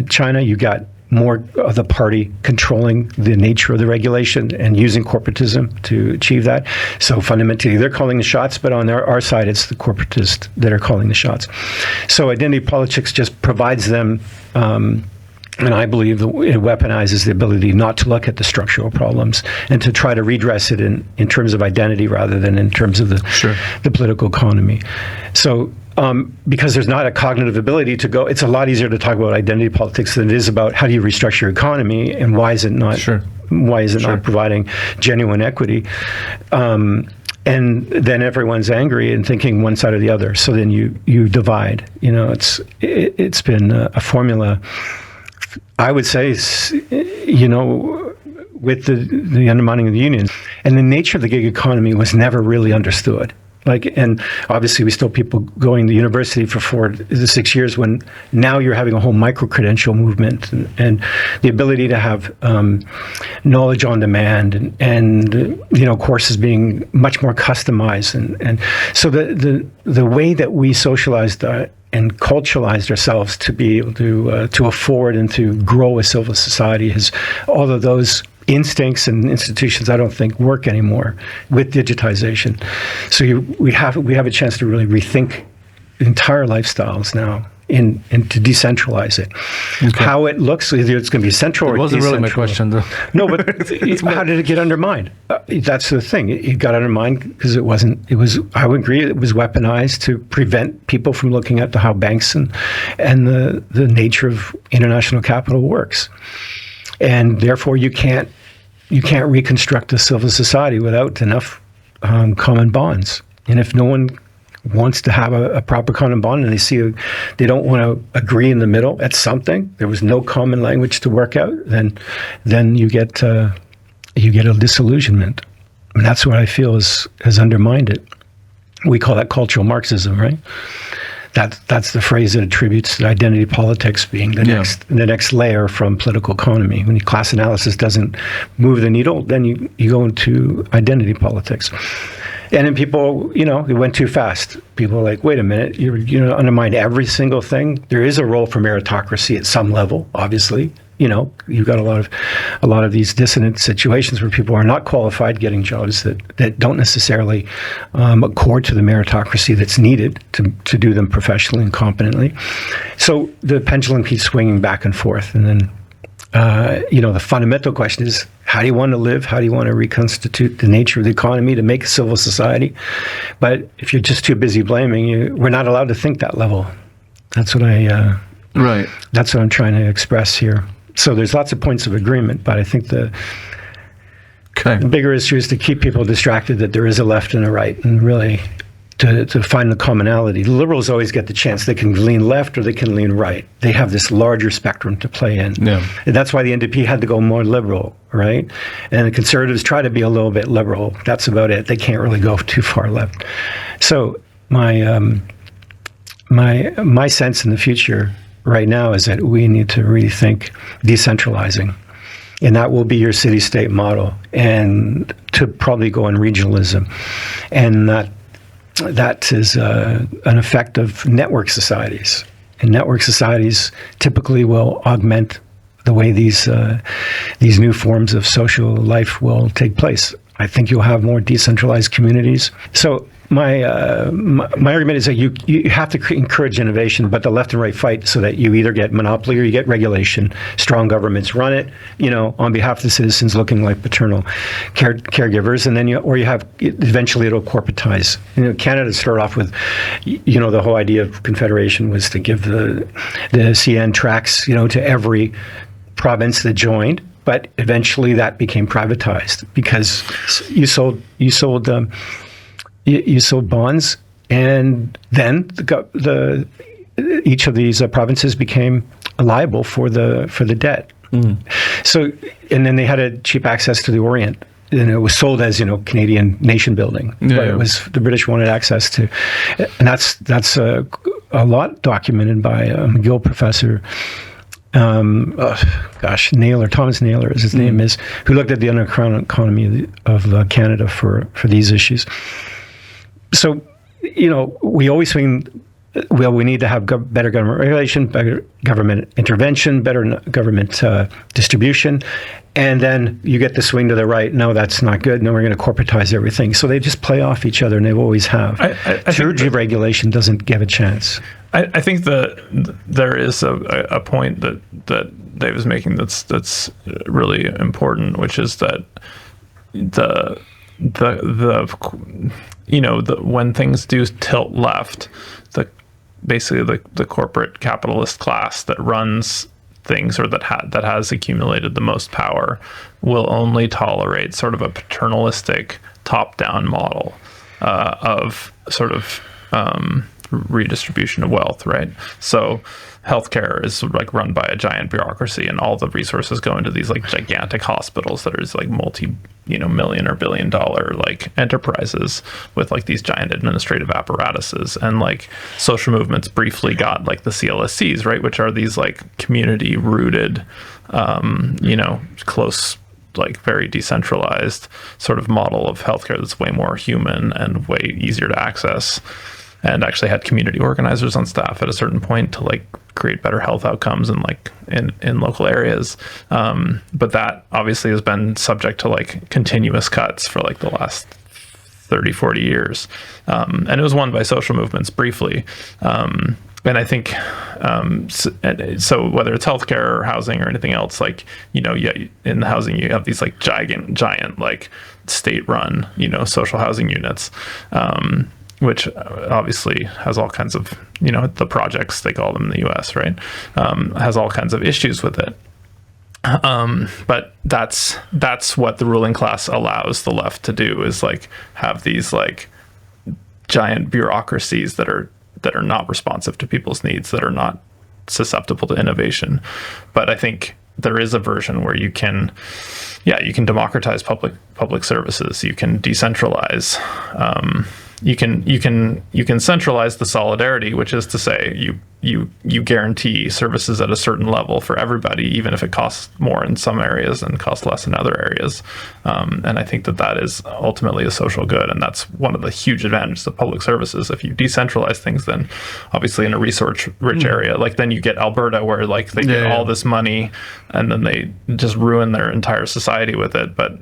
China, you got more of the party controlling the nature of the regulation and using corporatism to achieve that. So fundamentally, they're calling the shots, but on our side, it's the corporatists that are calling the shots. So identity politics just provides them, and I believe it weaponizes the ability not to look at the structural problems and to try to redress it in terms of identity rather than in terms of the political economy. So because there's not a cognitive ability to go, it's a lot easier to talk about identity politics than it is about how do you restructure your economy and why is it not not providing genuine equity. And then everyone's angry and thinking one side or the other. So then you divide. It's been a formula, I would say, with the undermining of the unions. And the nature of the gig economy was never really understood. And obviously we still people going to university for 4 to 6 years when now you're having a whole micro-credential movement and the ability to have knowledge on demand and courses being much more customized. And so the way that we socialized and culturalized ourselves to be able to afford and to grow a civil society is all of those instincts and institutions I don't think work anymore with digitization. So we have a chance to really rethink entire lifestyles now and to decentralize it. Okay. How it looks, either it's going to be central or wasn't really my question, though. No, but how did it get undermined? That's the thing. It got undermined because I would agree, it was weaponized to prevent people from looking at how banks and the nature of international capital works. And therefore, you can't reconstruct a civil society without enough common bonds. And if no one wants to have a proper common bond, and they don't want to agree in the middle at something, there was no common language to work out, then you get a disillusionment, and that's what I feel has undermined it. We call that cultural Marxism, right? That's the phrase that attributes to identity politics being the next layer from political economy. When class analysis doesn't move the needle, then you go into identity politics. And then people, it went too fast. People are like, wait a minute, you undermine every single thing. There is a role for meritocracy at some level, obviously. You've got a lot of these dissonant situations where people are not qualified getting jobs that don't necessarily accord to the meritocracy that's needed to do them professionally and competently. So the pendulum keeps swinging back and forth. And then, the fundamental question is, how do you want to live? How do you want to reconstitute the nature of the economy to make a civil society? But if you're just too busy blaming, we're not allowed to think that level. That's what that's what I'm trying to express here. So there's lots of points of agreement, but I think the bigger issue is to keep people distracted that there is a left and a right, and really to find the commonality. The Liberals always get the chance. They can lean left or they can lean right. They have this larger spectrum to play in. Yeah. And that's why the NDP had to go more liberal, right? And the Conservatives try to be a little bit liberal. That's about it. They can't really go too far left. So my sense in the future right now is that we need to rethink decentralizing, and that will be your city-state model, and to probably go on regionalism, and that is an effect of network societies, and network societies typically will augment the way these new forms of social life will take place. I think you'll have more decentralized communities. So my argument is that you have to encourage innovation, but the left and right fight so that you either get monopoly or you get regulation. Strong governments run it, on behalf of the citizens, looking like paternal caregivers, and then you have eventually it'll corporatize. Canada started off with, the whole idea of confederation was to give the CN tracts, to every province that joined. But eventually that became privatized because you sold bonds, and then each of these provinces became liable for the debt. Mm. So, and then they had cheap access to the Orient, and it was sold as Canadian nation building. Yeah, but it was the British wanted access to, and that's a lot documented by a McGill professor, Naylor, Thomas Naylor, as his name is, who looked at the underground economy of Canada for these issues. So, we always think, well, we need to have better government regulation, better government intervention, better government distribution. And then you get the swing to the right. No, that's not good. No, we're going to corporatize everything. So they just play off each other, and they always have. True deregulation doesn't give a chance. I think that there is a point that Dave is making that's really important, which is that when things do tilt left, basically the corporate capitalist class that runs things, or that has accumulated the most power, will only tolerate sort of a paternalistic top-down model of sort of redistribution of wealth, right? So healthcare is like run by a giant bureaucracy, and all the resources go into these like gigantic hospitals that are just like million or billion dollar like enterprises with like these giant administrative apparatuses. And like social movements briefly got like the CLSCs, right, which are these like community rooted, close, like very decentralized sort of model of healthcare that's way more human and way easier to access, and actually had community organizers on staff at a certain point to like create better health outcomes in local areas. But that obviously has been subject to like continuous cuts for like the last 30, 40 years. And it was won by social movements briefly. And I think, so whether it's healthcare or housing or anything else, like, in the housing, you have these like giant, like state-run, social housing units, which obviously has all kinds of, the projects, they call them in the US, right? Has all kinds of issues with it. But that's what the ruling class allows the left to do, is like have these like giant bureaucracies that are not responsive to people's needs, that are not susceptible to innovation. But I think there is a version where you can democratize public services, you can decentralize, you can centralize the solidarity, which is to say you guarantee services at a certain level for everybody, even if it costs more in some areas and costs less in other areas. And I think that is ultimately a social good, and that's one of the huge advantages of public services. If you decentralize things, then obviously in a resource-rich area, like then you get Alberta, where like they get all this money and then they just ruin their entire society with it. But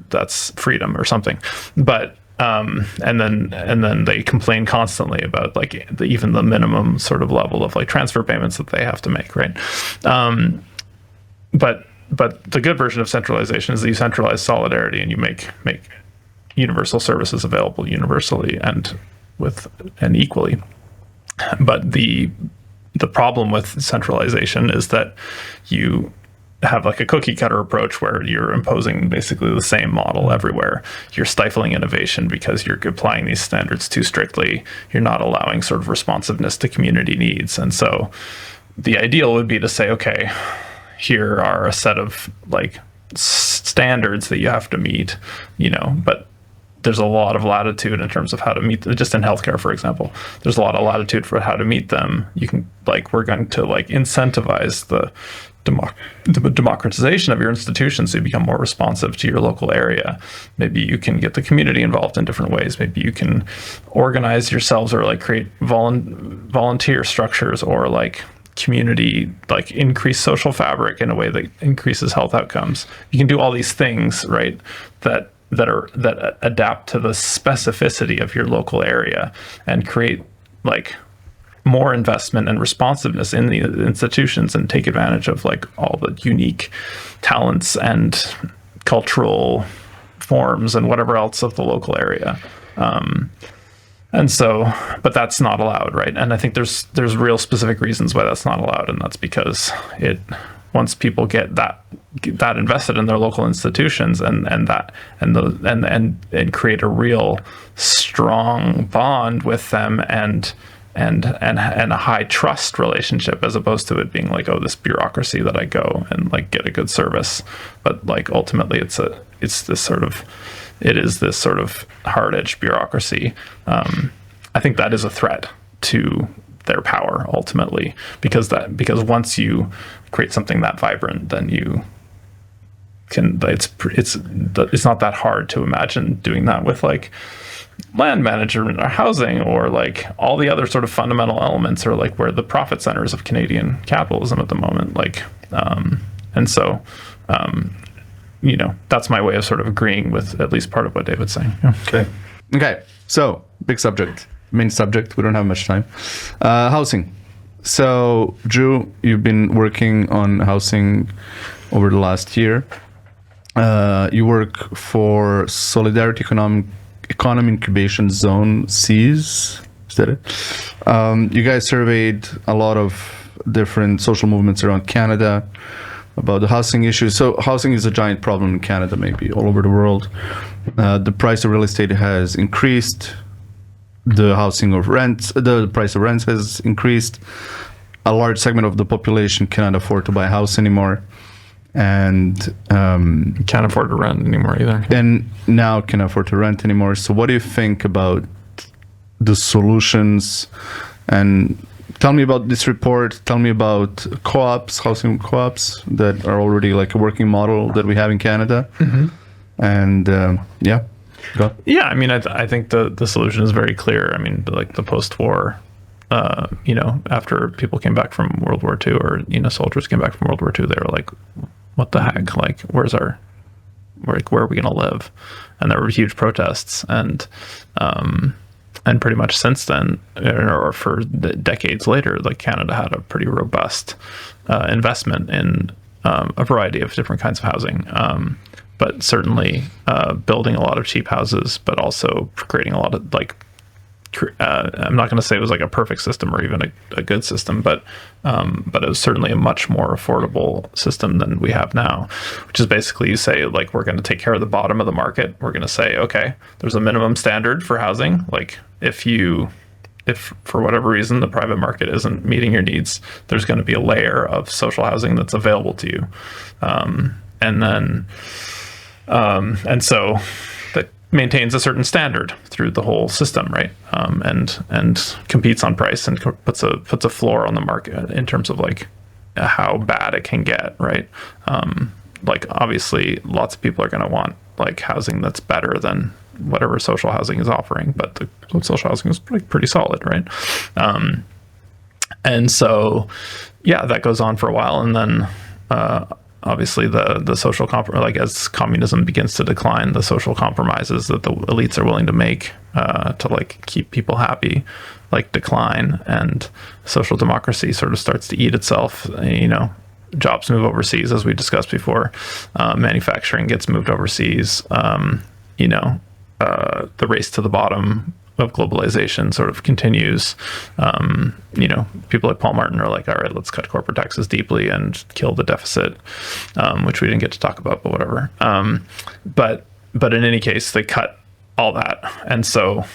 that's freedom or something. But and then they complain constantly about like even the minimum sort of level of like transfer payments that they have to make, right? But the good version of centralization is that you centralize solidarity and you make universal services available universally and equally. But the problem with centralization is that you have like a cookie cutter approach where you're imposing basically the same model everywhere. You're stifling innovation because you're applying these standards too strictly. You're not allowing sort of responsiveness to community needs. And so the ideal would be to say, okay, here are a set of like standards that you have to meet, but there's a lot of latitude in terms of how to meet them. Just in healthcare, for example, there's a lot of latitude for how to meet them. You can we're going to incentivize the democratization of your institutions so you become more responsive to your local area. Maybe you can get the community involved in different ways. Maybe you can organize yourselves or create volunteer structures or community, increase social fabric in a way that increases health outcomes. You can do all these things, right, that adapt to the specificity of your local area and create more investment and responsiveness in the institutions and take advantage of all the unique talents and cultural forms and whatever else of the local area. And so, but that's not allowed, right? And I think there's real specific reasons why that's not allowed, and that's because once people get that invested in their local institutions and create a real strong bond with them and a high trust relationship, as opposed to it being this bureaucracy that I go and get a good service, but ultimately it is this sort of hard-edged bureaucracy. I think that is a threat to their power ultimately, because once you create something that vibrant, then you can, it's not that hard to imagine doing that with like land management or housing or like all the other sort of fundamental elements, or like where the profit centers of Canadian capitalism at the moment, like and so that's my way of sort of agreeing with at least part of what David's saying. Okay, so big subject, main subject, we don't have much time. Housing. So Dru, you've been working on housing over the last year. You work for Solidarity Economy Incubation Zone Cs. Is that it? You guys surveyed a lot of different social movements around Canada about the housing issues. So housing is a giant problem in Canada, maybe all over the world. The price of real estate has increased. The price of rents has increased. A large segment of the population cannot afford to buy a house anymore, and Can't afford to rent anymore either. and now can afford to rent anymore. So what do you think about the solutions? And tell me about this report. Tell me about co-ops, housing co-ops that are already like a working model that we have in Canada. And go. Yeah, I mean, I think the solution is very clear. I mean, like the post-war, after people came back from World War II, or soldiers came back from World War II, they were like, "What the heck? Like, where are we going to live?" And there were huge protests, and pretty much since then, or for decades later, like Canada had a pretty robust investment in a variety of different kinds of housing. But certainly building a lot of cheap houses, but also creating a lot of I'm not going to say it was like a perfect system or even a good system, but it was certainly a much more affordable system than we have now, which is basically you say, like, we're going to take care of the bottom of the market. We're going to say, okay, there's a minimum standard for housing. Like if for whatever reason the private market isn't meeting your needs, there's going to be a layer of social housing that's available to you. And so that maintains a certain standard through the whole system, right? And competes on price and puts a floor on the market in terms of like how bad it can get, right? Like obviously lots of people are going to want like housing that's better than whatever social housing is offering, but the social housing is pretty solid, right? And so, yeah, that goes on for a while, and then obviously the social like as communism begins to decline, the social compromises that the elites are willing to make to like keep people happy like decline, and social democracy sort of starts to eat itself. Jobs move overseas, as we discussed before. Manufacturing gets moved overseas. The race to the bottom of globalization sort of continues. People like Paul Martin are like, all right, let's cut corporate taxes deeply and kill the deficit, which we didn't get to talk about, but whatever. But in any case, they cut all that. And so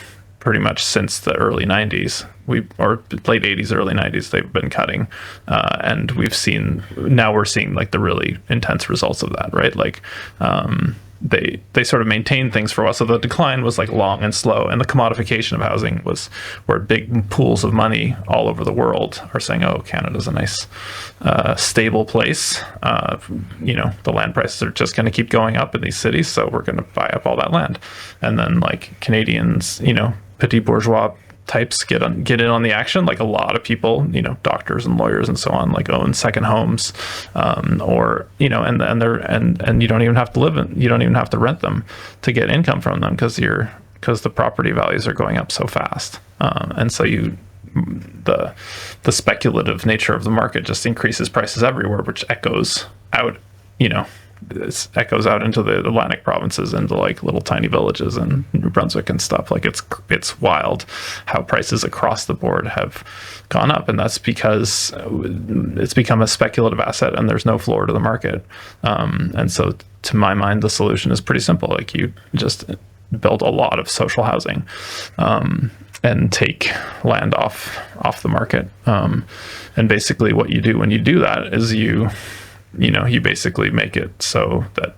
pretty much since the early 90s, or late 80s, early 90s, they've been cutting. And we're seeing like the really intense results of that, right? Like, they sort of maintained things for a while. So the decline was like long and slow, and the commodification of housing was where big pools of money all over the world are saying, oh, Canada's a nice, stable place. The land prices are just going to keep going up in these cities, so we're going to buy up all that land. And then like Canadians, petit bourgeois types get in on the action. Like a lot of people, doctors and lawyers and so on, like own second homes, and you don't even have to you don't even have to rent them to get income from them because the property values are going up so fast. And so the speculative nature of the market just increases prices everywhere, which echoes out, this echoes out into the Atlantic provinces, into like little tiny villages in New Brunswick and stuff. Like it's wild how prices across the board have gone up, and that's because it's become a speculative asset and there's no floor to the market. And so to my mind, the solution is pretty simple. Like you just build a lot of social housing, and take land off the market. And basically what you do when you do that is you basically make it so that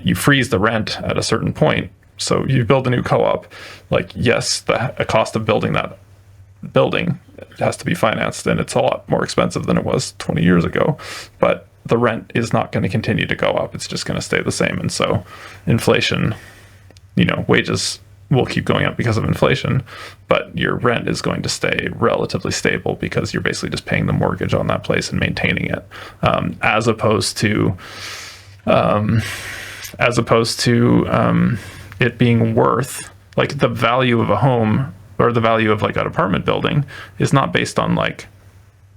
you freeze the rent at a certain point. So you build a new co-op, like, yes, the cost of building that building has to be financed, and it's a lot more expensive than it was 20 years ago. But the rent is not going to continue to go up. It's just going to stay the same. And so inflation, wages will keep going up because of inflation, but your rent is going to stay relatively stable because you're basically just paying the mortgage on that place and maintaining it, as opposed to it being worth, like, the value of a home or the value of like an apartment building is not based on like,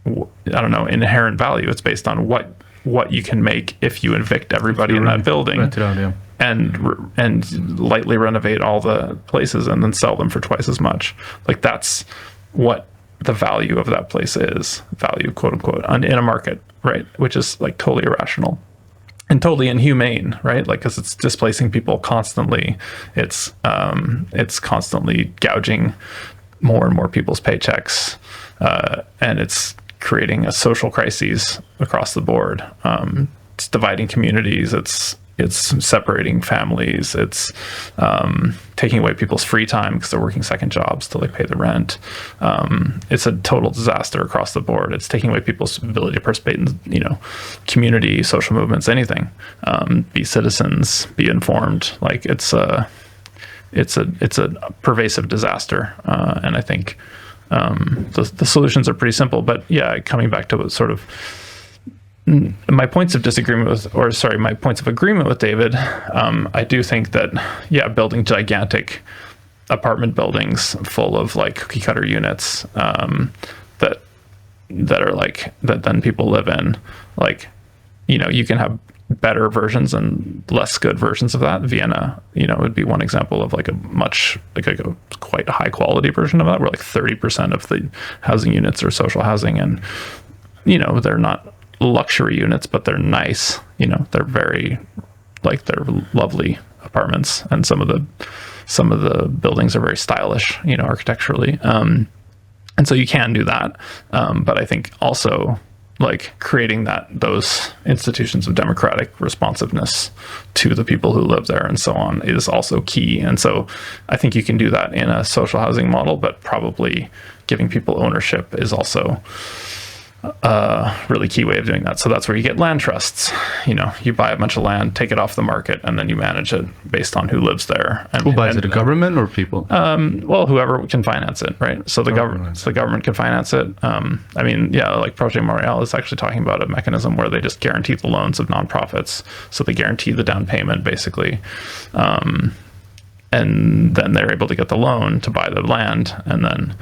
I don't know, inherent value. It's based on what you can make if you evict everybody in that building. Rent it out, yeah. And lightly renovate all the places and then sell them for twice as much. Like, that's what the value of that place is, value, quote unquote, in a market, right? Which is like totally irrational and totally inhumane, right? Like, because it's displacing people constantly. It's constantly gouging more and more people's paychecks, and it's creating a social crises across the board. It's dividing communities. It's separating families. It's taking away people's free time because they're working second jobs to like pay the rent. It's a total disaster across the board. It's taking away people's ability to participate in, community, social movements, anything. Be citizens, be informed. Like, it's a pervasive disaster. And I think the solutions are pretty simple. But yeah, coming back to sort of my points of my points of agreement with David, I do think that, building gigantic apartment buildings full of like cookie cutter units that are like, that then people live in, like, you can have better versions and less good versions of that. Vienna, would be one example of like a quite high quality version of that, where like 30% of the housing units are social housing, and they're not luxury units, but they're nice. They're very, like, they're lovely apartments, and some of the buildings are very stylish, architecturally. And so you can do that, but I think also like creating those institutions of democratic responsiveness to the people who live there and so on is also key. And so I think you can do that in a social housing model, but probably giving people ownership is also a really key way of doing that. So that's where you get land trusts. You buy a bunch of land, take it off the market, and then you manage it based on who lives there. And who buys it? The government or people? Well, whoever can finance it, right? So the government can finance it. Like Projet Montréal is actually talking about a mechanism where they just guarantee the loans of nonprofits. So they guarantee the down payment, basically. And then they're able to get the loan to buy the land, and then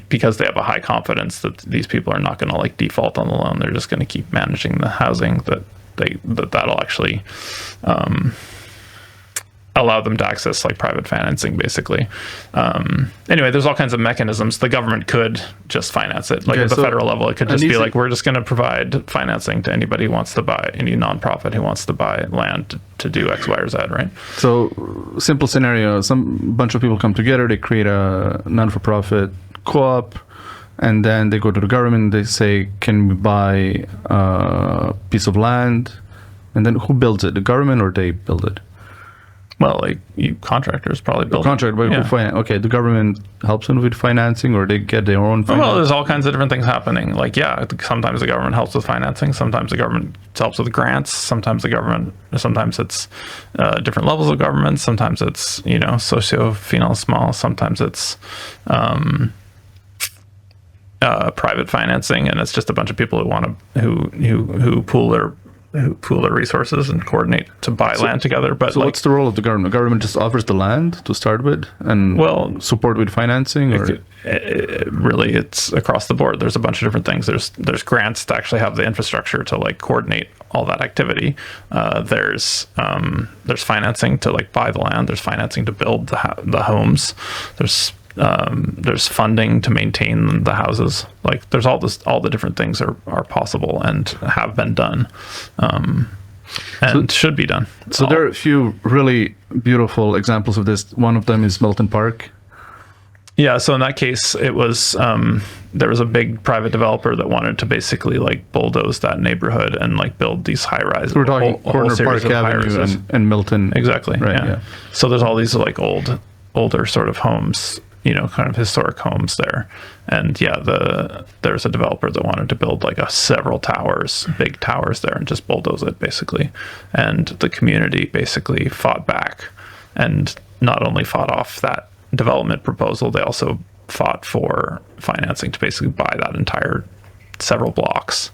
because they have a high confidence that these people are not going to like default on the loan, they're just going to keep managing the housing, that'll actually allow them to access like private financing, basically. Anyway, there's all kinds of mechanisms. The government could just finance it, like at the federal level. It could just be like, we're just going to provide financing to anybody who wants to buy, any nonprofit who wants to buy land to do X, Y, or Z, right? So, simple scenario: bunch of people come together, they create a non-for-profit co-op, and then they go to the government. They say, "Can we buy a piece of land?" And then who builds it? The government, or they build it? Well, like, contractors probably build contract, but okay, the government helps them with financing, or they get their own financing? Well, there's all kinds of different things happening. Like, sometimes the government helps with financing, sometimes the government helps with grants, sometimes it's different levels of government, sometimes it's, socio-financement, sometimes it's private financing, and it's just a bunch of people who pool their resources and coordinate to buy land together. But what's the role of the government? The government just offers the land to start with, and support with financing, or really it's across the board. There's a bunch of different things. There's grants to actually have the infrastructure to like coordinate all that activity. There's financing to like buy the land. There's financing to build the homes. There's funding to maintain the houses. Like, there's all the different things are possible and have been done, and should be done. So there are a few really beautiful examples of this. One of them is Milton Park. Yeah. So in that case, it was there was a big private developer that wanted to basically like bulldoze that neighborhood and like build these high rises. We're talking corner Park Avenue and Milton. Exactly. Right. Yeah. So there's all these like older sort of homes kind of historic homes there. And there's a developer that wanted to build like several towers, big towers there, and just bulldoze it basically. And the community basically fought back, and not only fought off that development proposal, they also fought for financing to basically buy that entire several blocks.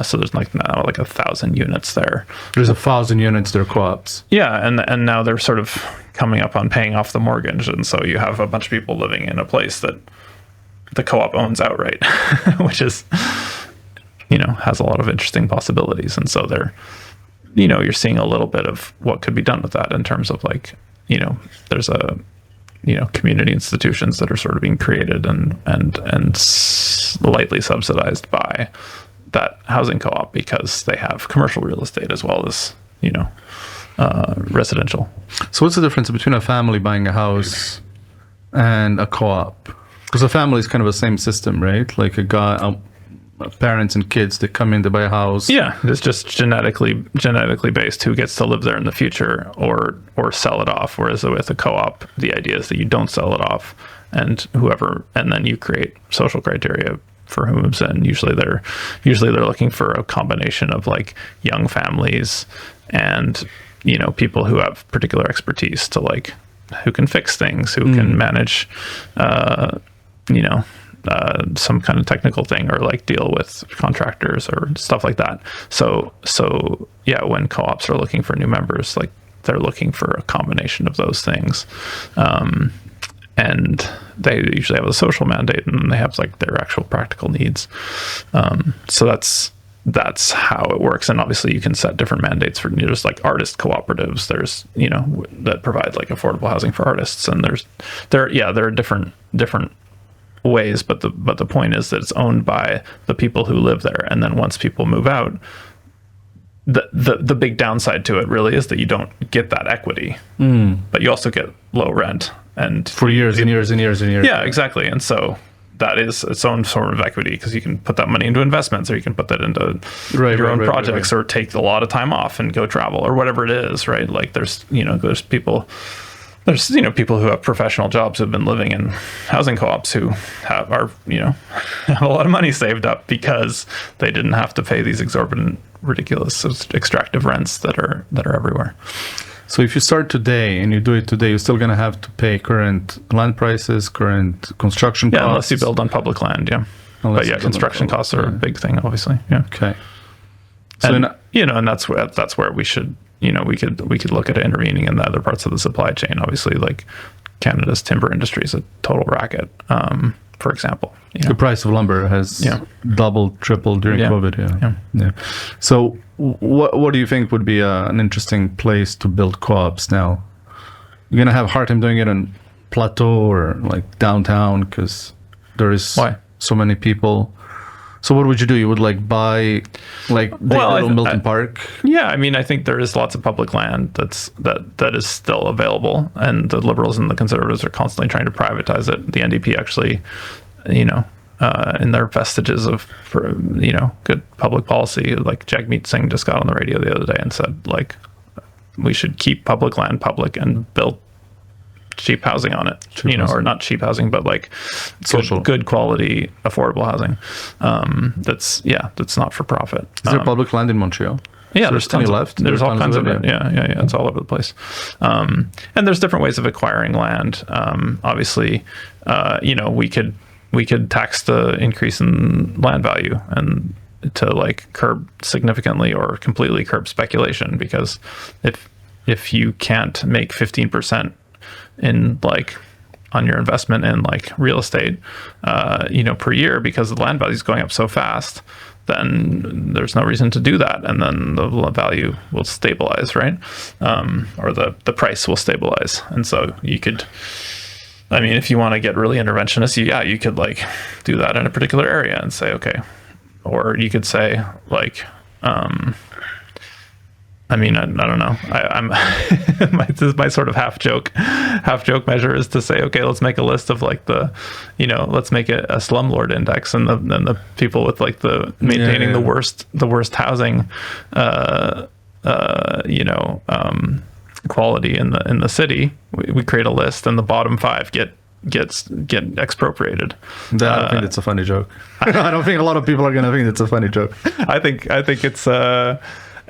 So there's now 1,000 units there. There's 1,000 units, they're co-ops. Yeah, and now they're sort of coming up on paying off the mortgage, and so you have a bunch of people living in a place that the co-op owns outright, which is, has a lot of interesting possibilities. And so they're, you're seeing a little bit of what could be done with that in terms of there's community institutions that are sort of being created and lightly subsidized by that housing co-op because they have commercial real estate as well as residential. So what's the difference between a family buying a house and a co-op? Because a family is kind of the same system, right? Like parents and kids that come in to buy a house. Yeah, it's just genetically based who gets to live there in the future or sell it off. Whereas with a co-op, the idea is that you don't sell it off, and then you create social criteria for who moves in. Usually they're looking for a combination of like young families and people who have particular expertise to like who can fix things, who can manage some kind of technical thing or like deal with contractors or stuff like that. So yeah, when co-ops are looking for new members, like they're looking for a combination of those things. And they usually have a social mandate, and they have like their actual practical needs. So that's how it works. And obviously you can set different mandates for just like artist cooperatives. There's, that provide like affordable housing for artists. And there are different ways, but the point is that it's owned by the people who live there. And then once people move out, the big downside to it really is that you don't get that equity, but you also get low rent and for years and years and years and years. Yeah, exactly. And so that is its own sort of equity because you can put that money into investments, or you can put that into your own projects, or take a lot of time off and go travel or whatever it is, right? Like there's people who have professional jobs who've been living in housing co-ops who have a lot of money saved up because they didn't have to pay these exorbitant, ridiculous, extractive rents that are everywhere. So if you start today and you do it today, you're still going to have to pay current land prices, current construction costs. Yeah, unless you build on public land, yeah. But yeah, construction costs are a big thing, obviously. Yeah. Okay. So and that's where we should, we could look at intervening in the other parts of the supply chain. Obviously, like Canada's timber industry is a total racket, for example. The price of lumber has doubled, tripled during COVID. Yeah. So what do you think would be an interesting place to build co-ops now? You're going to have a hard time doing it on Plateau or like downtown because there is so many people. So what would you do? You would like buy like little Milton Park? Yeah, I mean, I think there is lots of public land that is still available, and the Liberals and the Conservatives are constantly trying to privatize it. The NDP actually, in their vestiges of good public policy, like Jagmeet Singh just got on the radio the other day and said like we should keep public land public and build cheap housing on it, or not cheap housing, but like social, good quality, affordable housing. That's not for profit. Is there public land in Montreal? Yeah, so there's tons left. There's all kinds of it. Yeah. It's all over the place. And there's different ways of acquiring land. Obviously, we could tax the increase in land value and to like curb significantly or completely curb speculation, because if you can't make 15% in like on your investment in like real estate, per year, because the land value is going up so fast, then there's no reason to do that. And then the value will stabilize, right? Or the price will stabilize. And so you could, if you want to get really interventionist, you could like do that in a particular area and say, okay, or you could say like, I don't know. I'm my sort of half joke measure is to say, okay, let's make a list of like let's make it a slumlord index, and the people with like the maintaining the worst housing, quality in the city. We create a list, and the bottom 5 get get expropriated. I don't think it's a funny joke. I don't think a lot of people are going to think it's a funny joke. I think it's.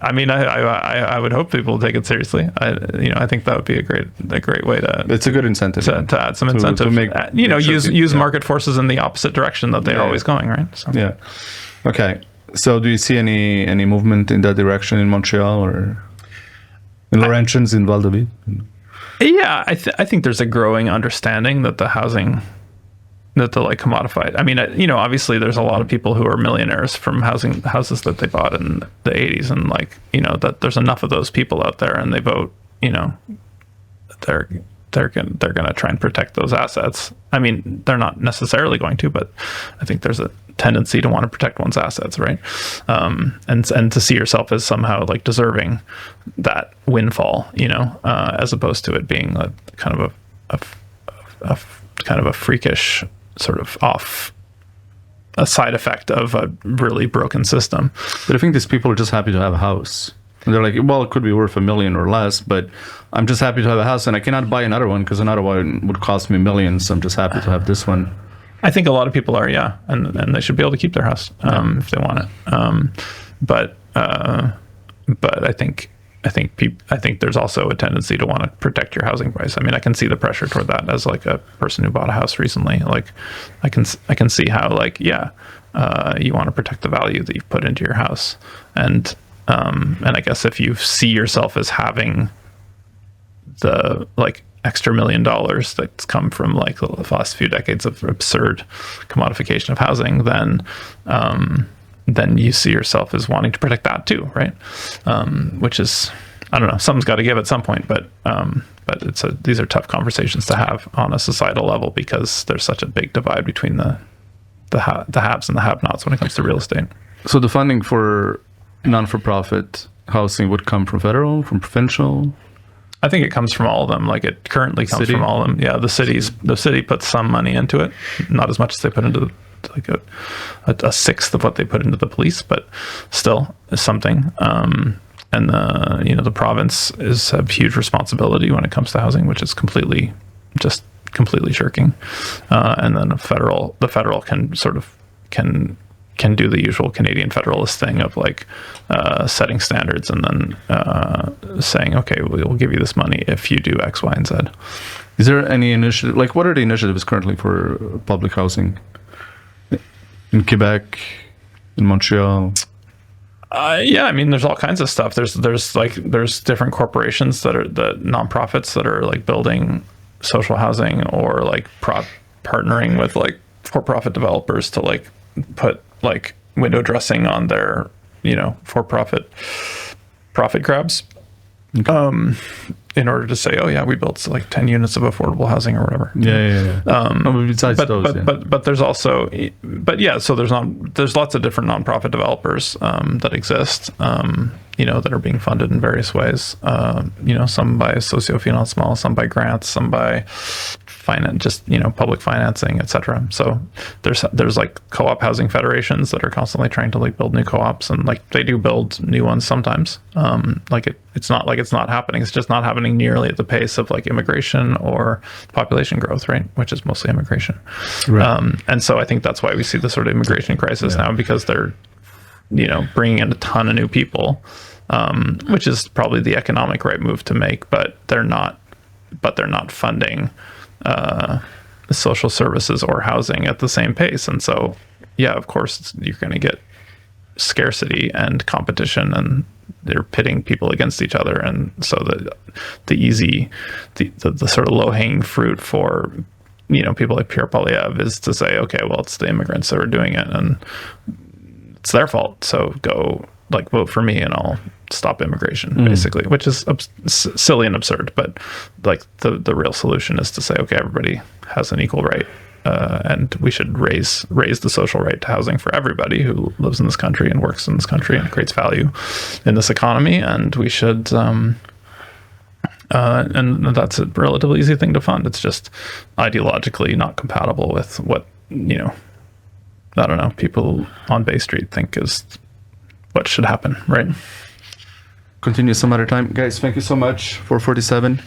I mean, I would hope people will take it seriously. I think that would be a great way to. It's a good incentive to add some incentive. To make, use market forces in the opposite direction that they're always going, right? So. Yeah. Okay. So, do you see any movement in that direction in Montreal or in Laurentians, in Val David? Yeah, I think there's a growing understanding that the housing, that the commodified. I mean, obviously there's a lot of people who are millionaires from houses that they bought in the 80s, and that there's enough of those people out there, and they vote. They're going to try and protect those assets. I mean, they're not necessarily going to, but I think there's a tendency to want to protect one's assets, right? And to see yourself as somehow deserving that windfall, as opposed to it being a kind of a freakish sort of a side effect of a really broken system. But I think these people are just happy to have a house. And they're like, well, it could be worth $1 million or less, but I'm just happy to have a house, and I cannot buy another one because another one would cost me millions. I'm just happy to have this one. I think a lot of people are, yeah, and they should be able to keep their house if they want it. But I think there's also a tendency to want to protect your housing price. I mean, I can see the pressure toward that as a person who bought a house recently. I can see how you want to protect the value that you've put into your house, and I guess if you see yourself as having the extra $1 million that's come from the last few decades of absurd commodification of housing, then you see yourself as wanting to protect that too, right? Which is, I don't know, something's got to give at some point, but these are tough conversations to have on a societal level because there's such a big divide between the haves and the have-nots when it comes to real estate. So the funding for non-for-profit housing would come from federal, from provincial? I think it comes from all of them. It currently comes from all of them. Yeah, the city puts some money into it, not as much as they put into a sixth of what they put into the police, but still is something. And the province have huge responsibility when it comes to housing, which is completely shirking. And then the federal can do the usual Canadian federalist thing of setting standards and then saying, okay, we'll give you this money if you do X, Y, and Z. Is there any initiative? What are the initiatives currently for public housing in Quebec, in Montreal? Yeah, I mean, there's all kinds of stuff. There's different corporations that are the nonprofits that are building social housing or partnering with for-profit developers to put window dressing on their for-profit profit grabs, in order to say, oh yeah, we built 10 units of affordable housing or whatever. Yeah. But there's also, so there's lots of different nonprofit developers that exist, that are being funded in various ways. Some by socio-financement, some by grants, some by public financing, etc. So there's co-op housing federations that are constantly trying to build new co-ops, and they do build new ones sometimes. It's not it's not happening. It's just not happening nearly at the pace of immigration or population growth, right? Which is mostly immigration. Right. And so I think that's why we see the sort of immigration crisis now, because they're bringing in a ton of new people, which is probably the economic right move to make, but they're not funding social services or housing at the same pace. And so, yeah, of course, you're going to get scarcity and competition, and they're pitting people against each other. And so the sort of low-hanging fruit for people like Pierre Poilievre is to say, okay, well, it's the immigrants that are doing it, and it's their fault. So go vote for me and I'll stop immigration, basically, which is silly and absurd. But the real solution is to say, okay, everybody has an equal right, and we should raise the social right to housing for everybody who lives in this country and works in this country and creates value in this economy. And we should, and that's a relatively easy thing to fund. It's just ideologically not compatible with what, I don't know, people on Bay Street think is what should happen, right? Continue some other time. Guys, thank you so much. 4:47.